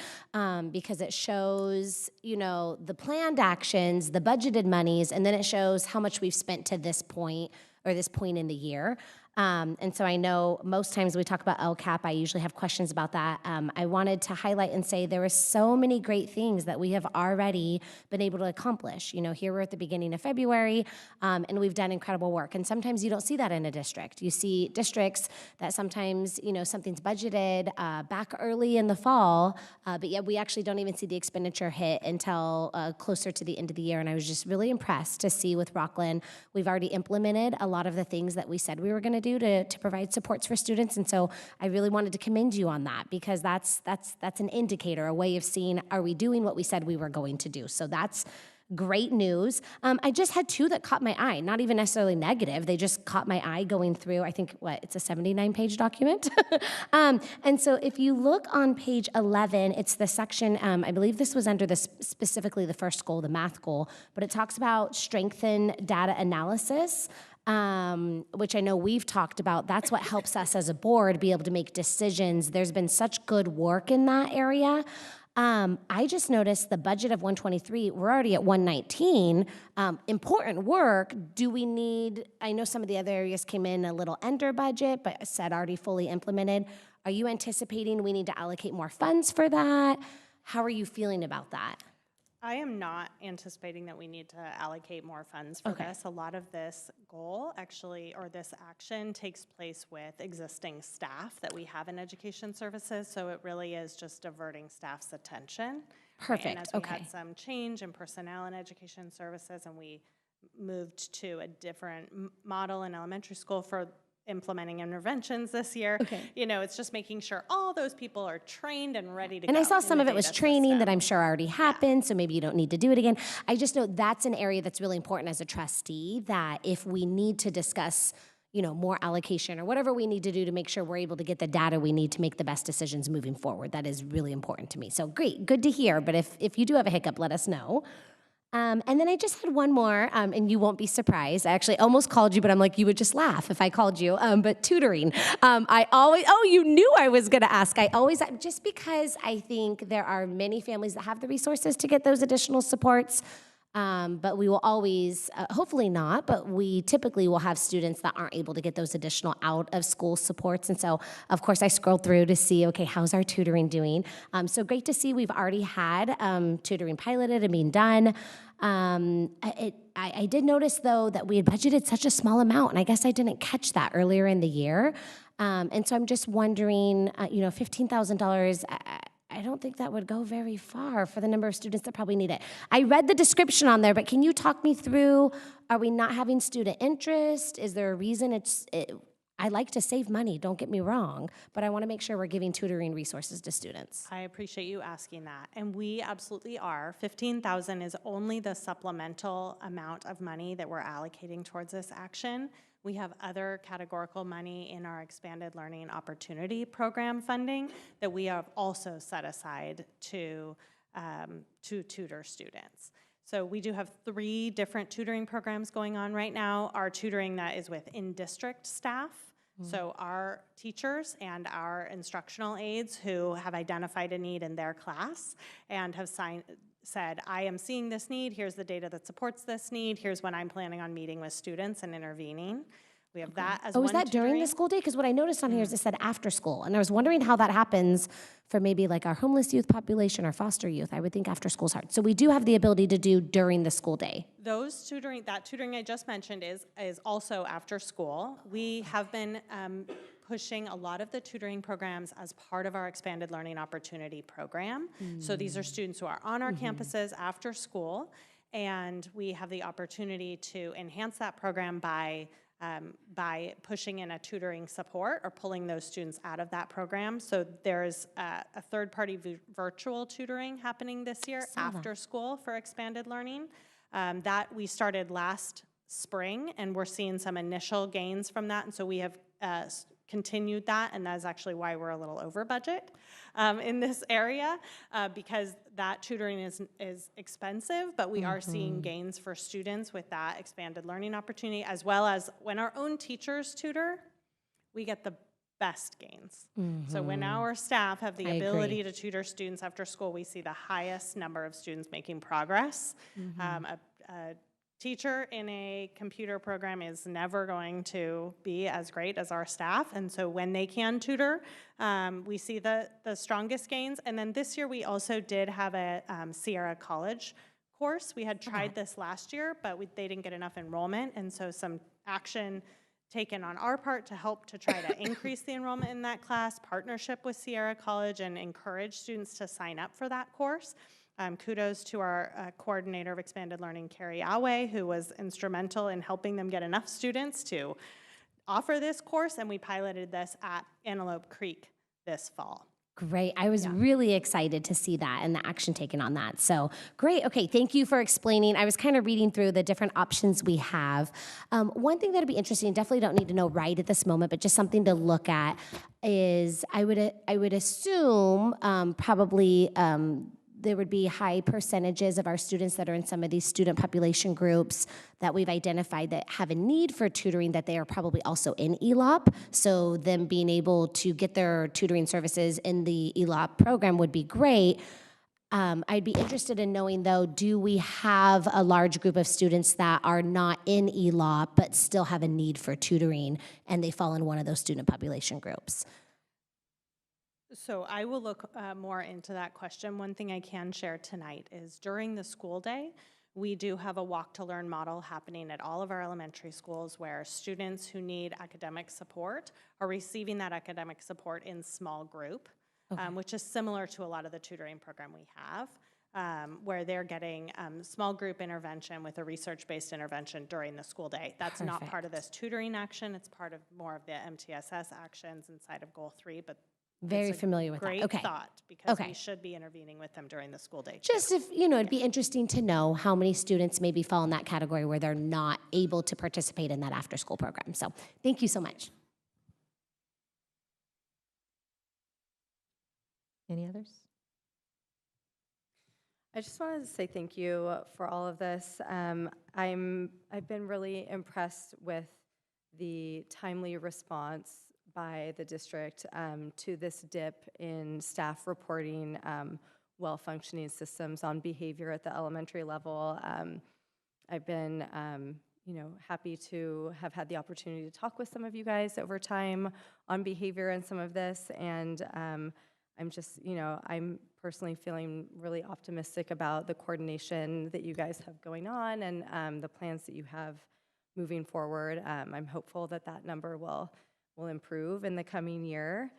because it shows, the planned actions, the budgeted monies, and then it shows how much we've spent to this point or this point in the year. And so I know most times we talk about LCAP, I usually have questions about that. I wanted to highlight and say there are so many great things that we have already been able to accomplish. Here we're at the beginning of February, and we've done incredible work. And sometimes you don't see that in a district. You see districts that sometimes, something's budgeted back early in the fall, but yet we actually don't even see the expenditure hit until closer to the end of the year. And I was just really impressed to see with Rocklin, we've already implemented a lot of the things that we said we were going to do to provide supports for students. And so I really wanted to commend you on that because that's an indicator, a way of seeing, are we doing what we said we were going to do? So that's great news. I just had two that caught my eye, not even necessarily negative. They just caught my eye going through, I think, it's a 79-page document. And so if you look on page 11, it's the section, I believe this was under specifically the first goal, the math goal, but it talks about strengthen data analysis. Which I know we've talked about. That's what helps us as a board be able to make decisions. There's been such good work in that area. I just noticed the budget of 123, we're already at 119. Important work. Do we need, I know some of the other areas came in a little under budget, but said already fully implemented. Are you anticipating we need to allocate more funds for that? How are you feeling about that? I am not anticipating that we need to allocate more funds for this. A lot of this goal actually, or this action takes place with existing staff that we have in education services. So it really is just diverting staff's attention. Perfect, And as we had some change in personnel in education services and we moved to a different model in elementary school for implementing interventions this year. It's just making sure all those people are trained and ready to go. And I saw some of it was training that I'm sure already happened, so maybe you don't need to do it again. I just know that's an area that's really important as a trustee, that if we need to discuss, more allocation or whatever we need to do to make sure we're able to get the data we need to make the best decisions moving forward, that is really important to me. So great, good to hear, but if you do have a hiccup, let us know. And then I just had one more, and you won't be surprised. I actually almost called you, but I'm like, you would just laugh if I called you. But tutoring. You knew I was going to ask. Just because I think there are many families that have the resources to get those additional supports. But we will always, hopefully not, but we typically will have students that aren't able to get those additional out-of-school supports. And so, of course, I scrolled through to see, okay, how's our tutoring doing? So great to see we've already had tutoring piloted and being done. I did notice, though, that we had budgeted such a small amount, and I guess I didn't catch that earlier in the year. And so I'm just wondering, $15,000, I don't think that would go very far for the number of students that probably need it. I read the description on there, but can you talk me through, are we not having student interest? Is there a reason I like to save money, don't get me wrong, but I want to make sure we're giving tutoring resources to students. I appreciate you asking that, and we absolutely are. 15,000 is only the supplemental amount of money that we're allocating towards this action. We have other categorical money in our expanded learning opportunity program funding that we have also set aside to tutor students. So we do have 3 different tutoring programs going on right now. Our tutoring that is with in-district staff, so our teachers and our instructional aides who have identified a need in their class and have said, I am seeing this need, here's the data that supports this need, here's when I'm planning on meeting with students and intervening. We have that as Oh, one is that during the tutoring. school day? Because what I noticed on here is it said after school, and I was wondering how that happens for maybe like our homeless youth population or foster youth. I would think after school's hard. So we do have the ability to do during the school day. Those tutoring, that tutoring I just mentioned is also after school. We have been pushing a lot of the tutoring programs as part of our expanded learning opportunity program. So these are students who are on our campuses after school, and we have the opportunity to enhance that program by pushing in a tutoring support or pulling those students out of that program. So there's a third-party virtual tutoring happening this year after school for expanded learning. That we started last spring, and we're seeing some initial gains from that, and so we have continued that, and that is actually why we're a little over budget in this area, because that tutoring is expensive, but we are seeing gains for students with that expanded learning opportunity, as well as when our own teachers tutor, we get the best gains. So when our staff have the ability to tutor students after school, we see the highest number of students making progress. A teacher in a computer program is never going to be as great as our staff, and so when they can tutor, we see the strongest gains. And then this year we also did have a Sierra College course. We had tried this last year, but they didn't get enough enrollment, and so some action taken on our part to help to try to increase the enrollment in that class, partnership with Sierra College, and encourage students to sign up for that course. Kudos to our coordinator of expanded learning, Carrie Awe, who was instrumental in helping them get enough students to offer this course, and we piloted this at Antelope Creek this fall. Great. I was really excited to see that and the action taken on that. So great. Okay, thank you for explaining. I was kind of reading through the different options we have. One thing that would be interesting, definitely don't need to know right at this moment, but just something to look at is I would assume probably there would be high percentages of our students that are in some of these student population groups that we've identified that have a need for tutoring, that they are probably also in ELOP. So them being able to get their tutoring services in the ELOP program would be great. I'd be interested in knowing, though, do we have a large group of students that are not in ELOP but still have a need for tutoring, and they fall in one of those student population groups? So I will look more into that question. One thing I can share tonight is during the school day, we do have a walk to learn model happening at all of our elementary schools where students who need academic support are receiving that academic support in small group, which is similar to a lot of the tutoring program we have, where they're getting small group intervention with a research-based intervention during the school day. That's not part of this tutoring action. It's part of more of the MTSS actions inside of Goal 3, but Very familiar with that. Great Okay. thought, because we should be intervening with them during the school day. Just if, it'd be interesting to know how many students maybe fall in that category where they're not able to participate in that after-school program. So thank you so much. Any others? I just wanted to say thank you for all of this. I've been really impressed with the timely response by the district to this dip in staff reporting well-functioning systems on behavior at the elementary level. I've been, happy to have had the opportunity to talk with some of you guys over time on behavior and some of this, and I'm just, I'm personally feeling really optimistic about the coordination that you guys have going on and the plans that you have moving forward. I'm hopeful that that number will improve in the coming year.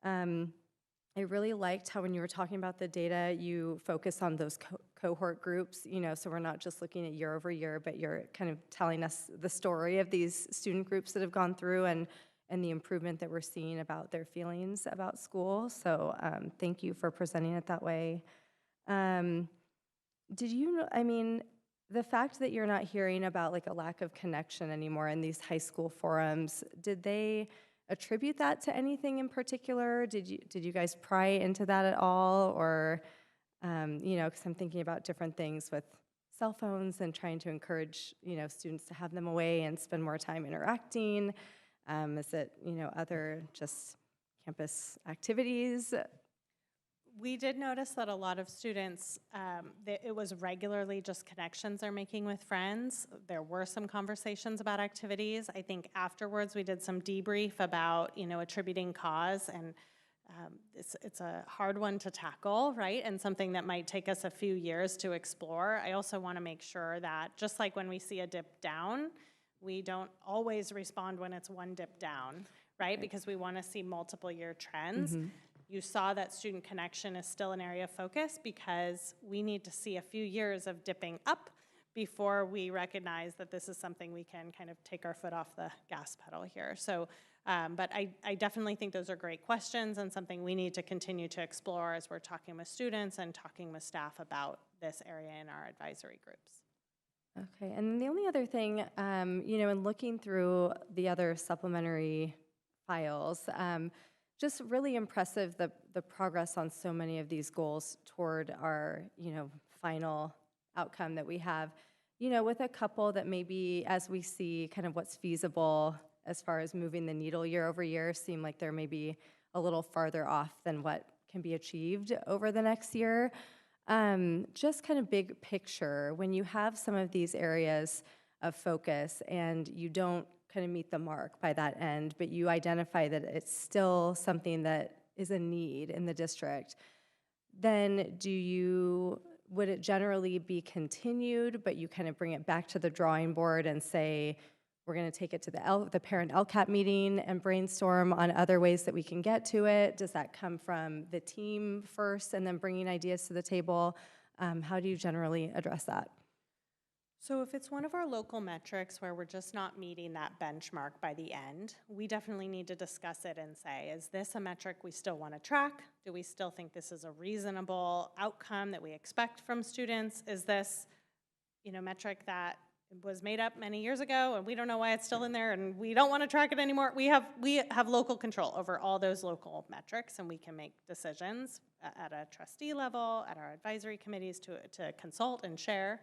I really liked how when you were talking about the data, you focus on those cohort groups, so we're not just looking at year over year, but you're kind of telling us the story of these student groups that have gone through, and and the improvement that we're seeing about their feelings about school. So thank you for presenting it that way. Did you know, I mean, the fact that you're not hearing about like a lack of connection anymore in these high school forums, did they attribute that to anything in particular? Did you guys pry into that at all? Or, you know, because I'm thinking about different things with cell phones and trying to encourage, you know, students to have them away and spend more time interacting. Is it, you know, other just campus activities? We did notice that a lot of students, it was regularly just connections they're making with friends. There were some conversations about activities. I think afterwards we did some debrief about, you know, attributing cause, and it's a hard one to tackle, right? And something that might take us a few years to explore. I also want to make sure that just like when we see a dip down, we don't always respond when it's one dip down, right? Because we want to see multiple year trends. You saw that student connection is still an area of focus because we need to see a few years of dipping up before we recognize that this is something we can kind of take our foot off the gas pedal here. So, but I definitely think those are great questions and something we need to continue to explore as we're talking with students and talking with staff about this area in our advisory groups. Okay, and then the only other thing, you know, in looking through the other supplementary files, just really impressive the progress on so many of these goals toward our, you know, final outcome that we have. You know, with a couple that maybe as we see kind of what's feasible as far as moving the needle year over year, seem like they're maybe a little farther off than what can be achieved over the next year. Just kind of big picture, when you have some of these areas of focus and you don't kind of meet the mark by that end, but you identify that it's still something that is a need in the district, then would it generally be continued, but you kind of bring it back to the drawing board and say, we're going to take it to the parent LCAP meeting and brainstorm on other ways that we can get to it? Does that come from the team first and then bringing ideas to the table? How do you generally address that? So if it's one of our local metrics where we're just not meeting that benchmark by the end, we definitely need to discuss it and say, is this a metric we still want to track? Do we still think this is a reasonable outcome that we expect from students? Is this, you know, metric that was made up many years ago and we don't know why it's still in there and we don't want to track it anymore? We have local control over all those local metrics, and we can make decisions at a trustee level, at our advisory committees to consult and share.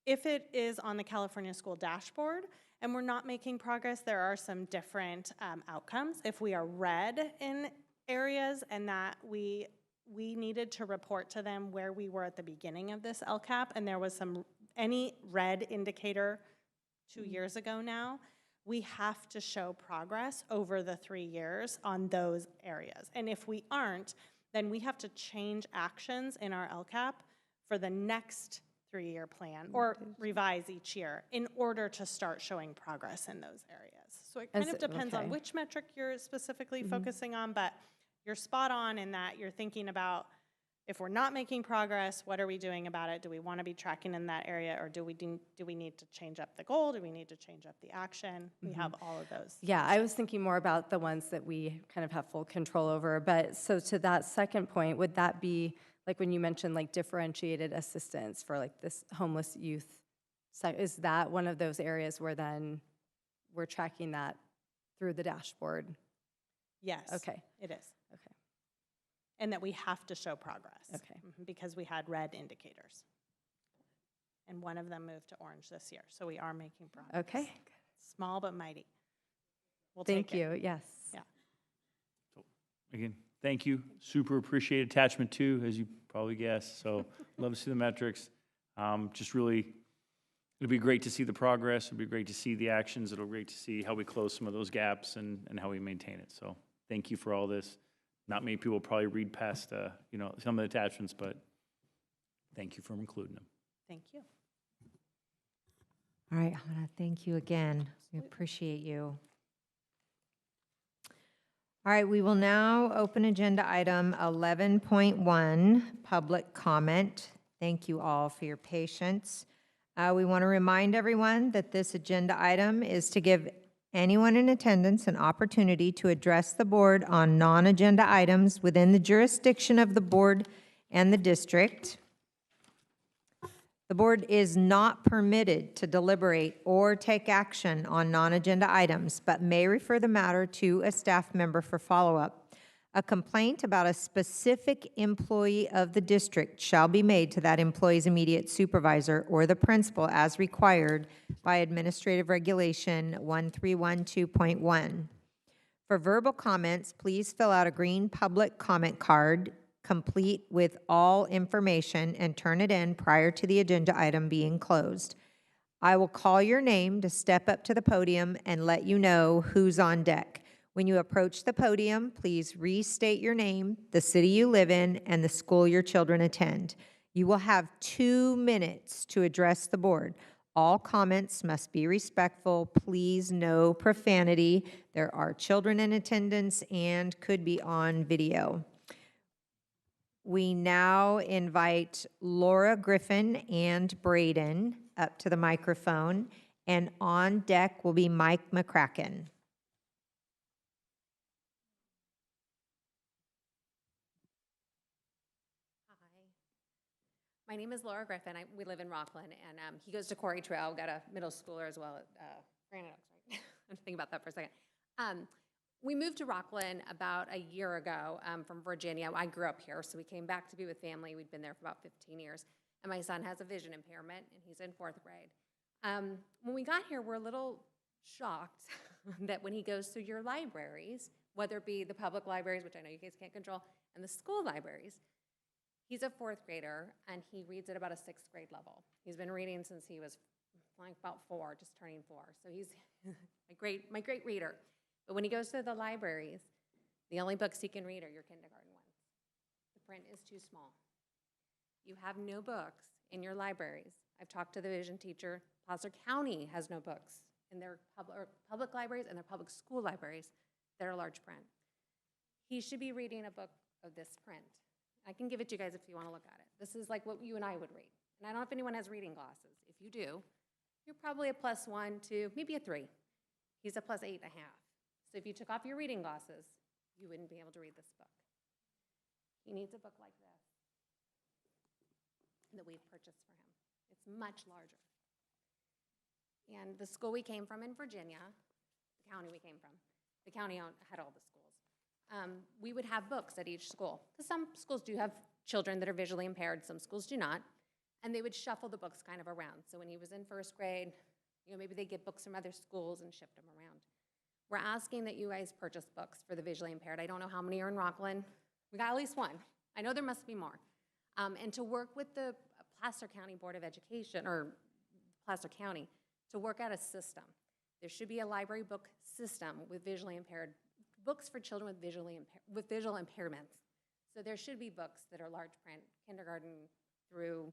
If it is on the California School Dashboard and we're not making progress, there are some different outcomes. If we are red in areas and that we needed to report to them where we were at the beginning of this LCAP, and there was any red indicator 2 years ago now, we have to show progress over the 3 years on those areas. And if we aren't, then we have to change actions in our LCAP for the next 3-year plan or revise each year in order to start showing progress in those areas. So it kind of depends on which metric you're specifically focusing on, but you're spot on in that you're thinking about, if we're not making progress, what are we doing about it? Do we want to be tracking in that area, or do we need to change up the goal? Do we need to change up the action? We have all of those. Yeah, I was thinking more about the ones that we kind of have full control over. But so to that second point, would that be like when you mentioned like differentiated assistance for like this homeless youth? Is that one of those areas where then we're tracking that through the dashboard? Yes. Okay. It is. Okay. And that we have to show progress. Okay. Because we had red indicators. And one of them moved to orange this year. So we are making progress. Okay. Small but mighty. Thank you. Yes. Yeah. Again, thank you. Super appreciate attachment 2, as you probably guessed. So love to see the metrics. Just really, it'll be great to see the progress. It'll be great to see the actions. It'll be great to see how we close some of those gaps and how we maintain it. So thank you for all this. Not many people probably read past, some of the attachments, but thank you for including them. Thank you. All right, Hannah, thank you again. We appreciate you. All right, we will now open agenda item 11.1, public comment. Thank you all for your patience. We want to remind everyone that this agenda item is to give anyone in attendance an opportunity to address the board on non-agenda items within the jurisdiction of the board and the district. The board is not permitted to deliberate or take action on non-agenda items, but may refer the matter to a staff member for follow-up. A complaint about a specific employee of the district shall be made to that employee's immediate supervisor or the principal as required by Administrative Regulation 1312.1. For verbal comments, please fill out a green public comment card, complete with all information, and turn it in prior to the agenda item being closed. I will call your name to step up to the podium and let you know who's on deck. When you approach the podium, please restate your name, the city you live in, and the school your children attend. You will have 2 minutes to address the board. All comments must be respectful. Please, no profanity. There are children in attendance and could be on video. We now invite Laura Griffin and Braden up to the microphone, and on deck will be Mike McCracken. My name is Laura Griffin. We live in Rocklin, and he goes to Quarry Trail. Got a middle schooler as well at Granite Oaks, right? I'm thinking about that for a second. We moved to Rocklin about a year ago from Virginia. I grew up here, so we came back to be with family. We'd been there for about 15 years. And my son has a vision impairment, and he's in 4th grade. When we got here, we're a little shocked that when he goes through your libraries, whether it be the public libraries, which I know you guys can't control, and the school libraries, he's a 4th grader, and he reads at about a 6th grade level. He's been reading since he was like about 4, just turning 4. So he's my great reader. But when he goes to the libraries, the only books he can read are your kindergarten ones. The print is too small. You have no books in your libraries. I've talked to the vision teacher. Placer County has no books in their public libraries and their public school libraries that are large print. He should be reading a book of this print. I can give it to you guys if you want to look at it. This is like what you and I would read. And I don't know if anyone has reading glasses. If you do, you're probably a +1, 2, maybe a 3. He's a +8.5. So if you took off your reading glasses, you wouldn't be able to read this book. He needs a book like this that we've purchased for him. It's much larger. And the school we came from in Virginia, the county we came from, the county had all the schools. We would have books at each school. Because some schools do have children that are visually impaired, some schools do not. And they would shuffle the books kind of around. So when he was in 1st grade, maybe they get books from other schools and shift them around. We're asking that you guys purchase books for the visually impaired. I don't know how many are in Rocklin. We got at least 1. I know there must be more. And to work with the Placer County Board of Education, or Placer County, to work out a system. There should be a library book system with visually impaired, books for children with visual impairments. So there should be books that are large print, kindergarten through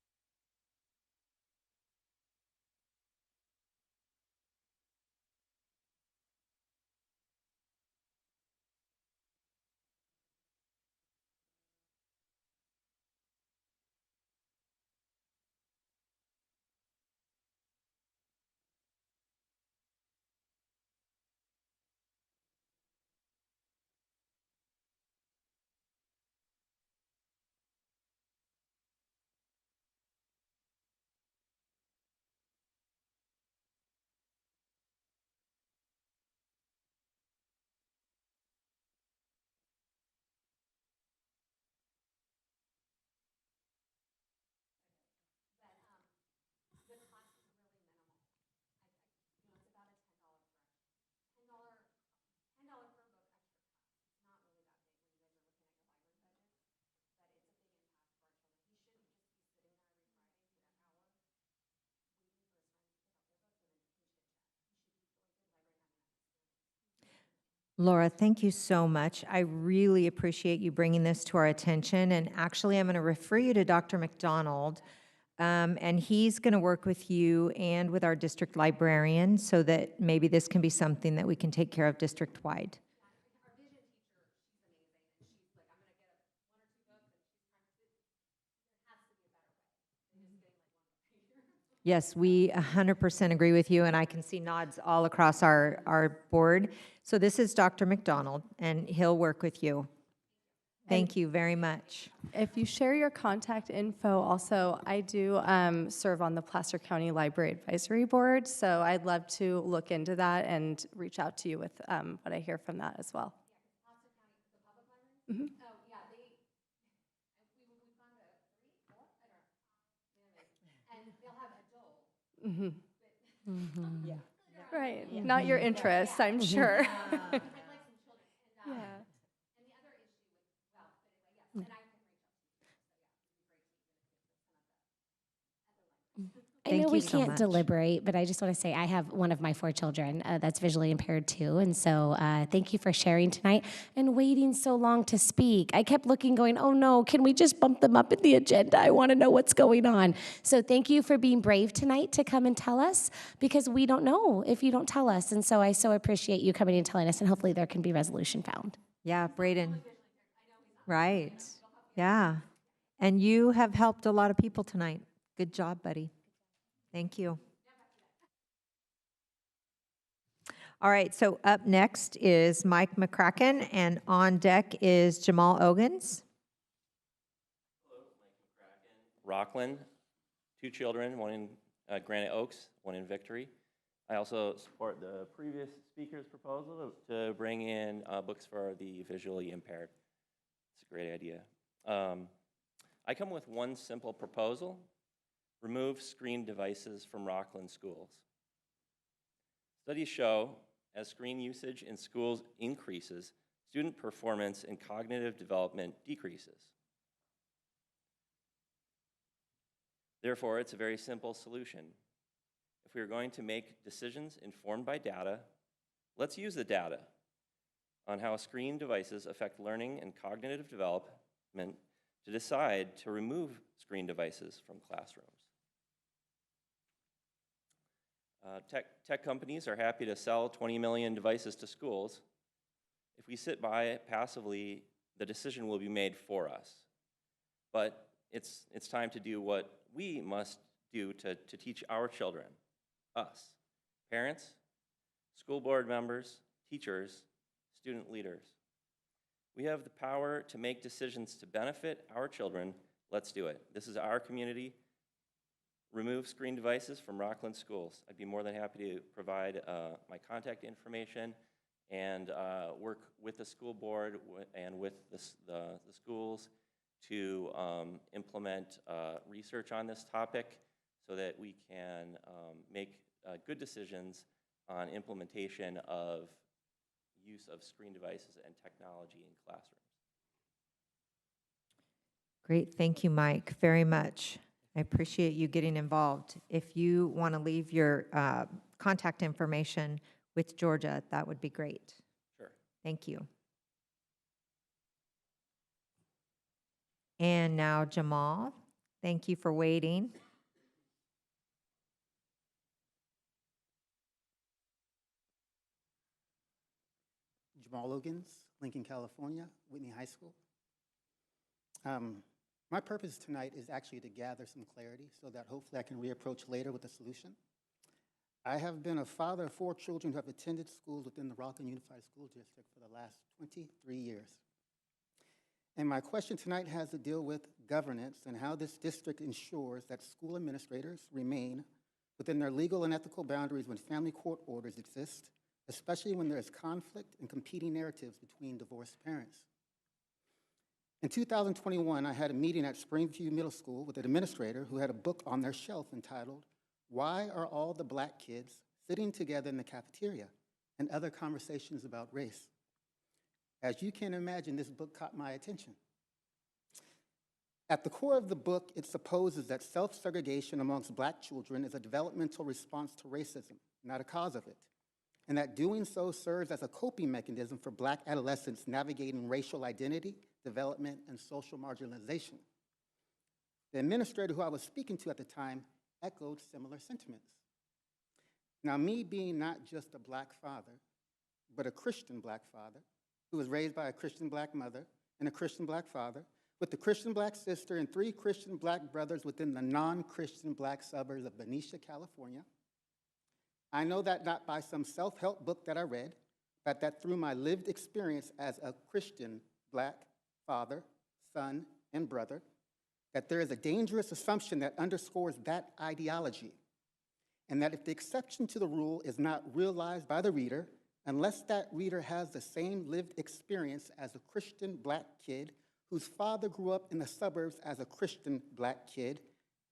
Laura, thank you so much. I really appreciate you bringing this to our attention. And actually, I'm going to refer you to Dr. McDonald, and he's going to work with you and with our district librarian so that maybe this can be something that we can take care of district-wide. Yes, we 100% agree with you, and I can see nods all across our board. So this is Dr. McDonald, and he'll work with you. Thank you very much. If you share your contact info, also, I do serve on the Placer County Library Advisory Board, so I'd love to look into that and reach out to you with what I hear from that as well. Mhm. Mhm. Yeah. Right. Yeah. Not your interests, I'm sure. Yeah. I Thank know you we so can't much. deliberate, but I just want to say I have one of my 4 children that's visually impaired too. And so thank you for sharing tonight and waiting so long to speak. I kept looking, going, oh no, can we just bump them up in the agenda? I want to know what's going on. So thank you for being brave tonight to come and tell us, because we don't know if you don't tell us. And so I so appreciate you coming and telling us, and hopefully there can be resolution found. Yeah, Braden. Right. Yeah. And you have helped a lot of people tonight. Good job, buddy. Thank you. All right, so up next is Mike McCracken, and on deck is Jamal Ogans. Rocklin, 2 children, one in Granite Oaks, one in Victory. I also support the previous speaker's proposal to bring in books for the visually impaired. It's a great idea. I come with one simple proposal: remove screen devices from Rocklin schools. Studies show as screen usage in schools increases, student performance and cognitive development decreases. Therefore, it's a very simple solution. If we are going to make decisions informed by data, let's use the data on how screen devices affect learning and cognitive development to decide to remove screen devices from classrooms. Tech companies are happy to sell 20 million devices to schools. If we sit by passively, the decision will be made for us. But it's time to do what we must do to teach our children, us, parents, school board members, teachers, student leaders. We have the power to make decisions to benefit our children. Let's do it. This is our community. Remove screen devices from Rocklin schools. I'd be more than happy to provide my contact information and work with the school board and with the schools to implement research on this topic so that we can make good decisions on implementation of use of screen devices and technology in classrooms. Great, thank you, Mike, very much. I appreciate you getting involved. If you want to leave your contact information with Georgia, that would be great. Sure. Thank you. And now Jamal, thank you for waiting. Jamal Ogans, Lincoln, California, Whitney High School. My purpose tonight is actually to gather some clarity so that hopefully I can reapproach later with a solution. I have been a father of 4 children who have attended schools within the Rocklin Unified School District for the last 23 years. And my question tonight has to deal with governance and how this district ensures that school administrators remain within their legal and ethical boundaries when family court orders exist, especially when there is conflict and competing narratives between divorced parents. In 2021, I had a meeting at Springview Middle School with an administrator who had a book on their shelf entitled, "Why Are All the Black Kids Sitting Together in the Cafeteria?" and Other Conversations About Race. As you can imagine, this book caught my attention. At the core of the book, it supposes that self-segregation amongst Black children is a developmental response to racism, not a cause of it, and that doing so serves as a coping mechanism for Black adolescents navigating racial identity, development, and social marginalization. The administrator who I was speaking to at the time echoed similar sentiments. Now, me being not just a Black father, but a Christian Black father, who was raised by a Christian Black mother and a Christian Black father, with a Christian black sister and 3 Christian black brothers within the non-Christian black suburbs of Benicia, California. I know that not by some self-help book that I read, but that through my lived experience as a Christian black father, son, and brother, that there is a dangerous assumption that underscores that ideology, and that if the exception to the rule is not realized by the reader, unless that reader has the same lived experience as a Christian black kid whose father grew up in the suburbs as a Christian black kid,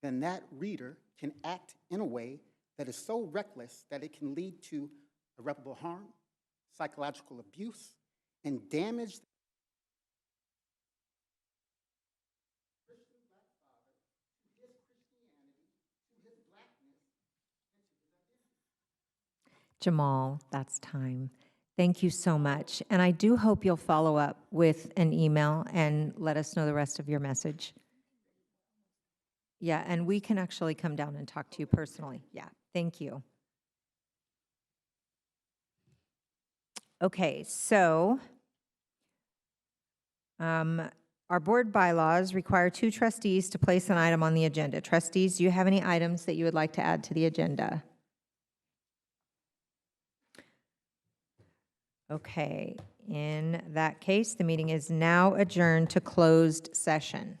then that reader can act in a way that is so reckless that it can lead to irreparable harm, psychological abuse, and damage. Jamal, that's time. Thank you so much. And I do hope you'll follow up with an email and let us know the rest of your message. Yeah, and we can actually come down and talk to you personally. Yeah, thank you. Okay, so our board bylaws require 2 trustees to place an item on the agenda. Trustees, do you have any items that you would like to add to the agenda? Okay, in that case, the meeting is now adjourned to closed session.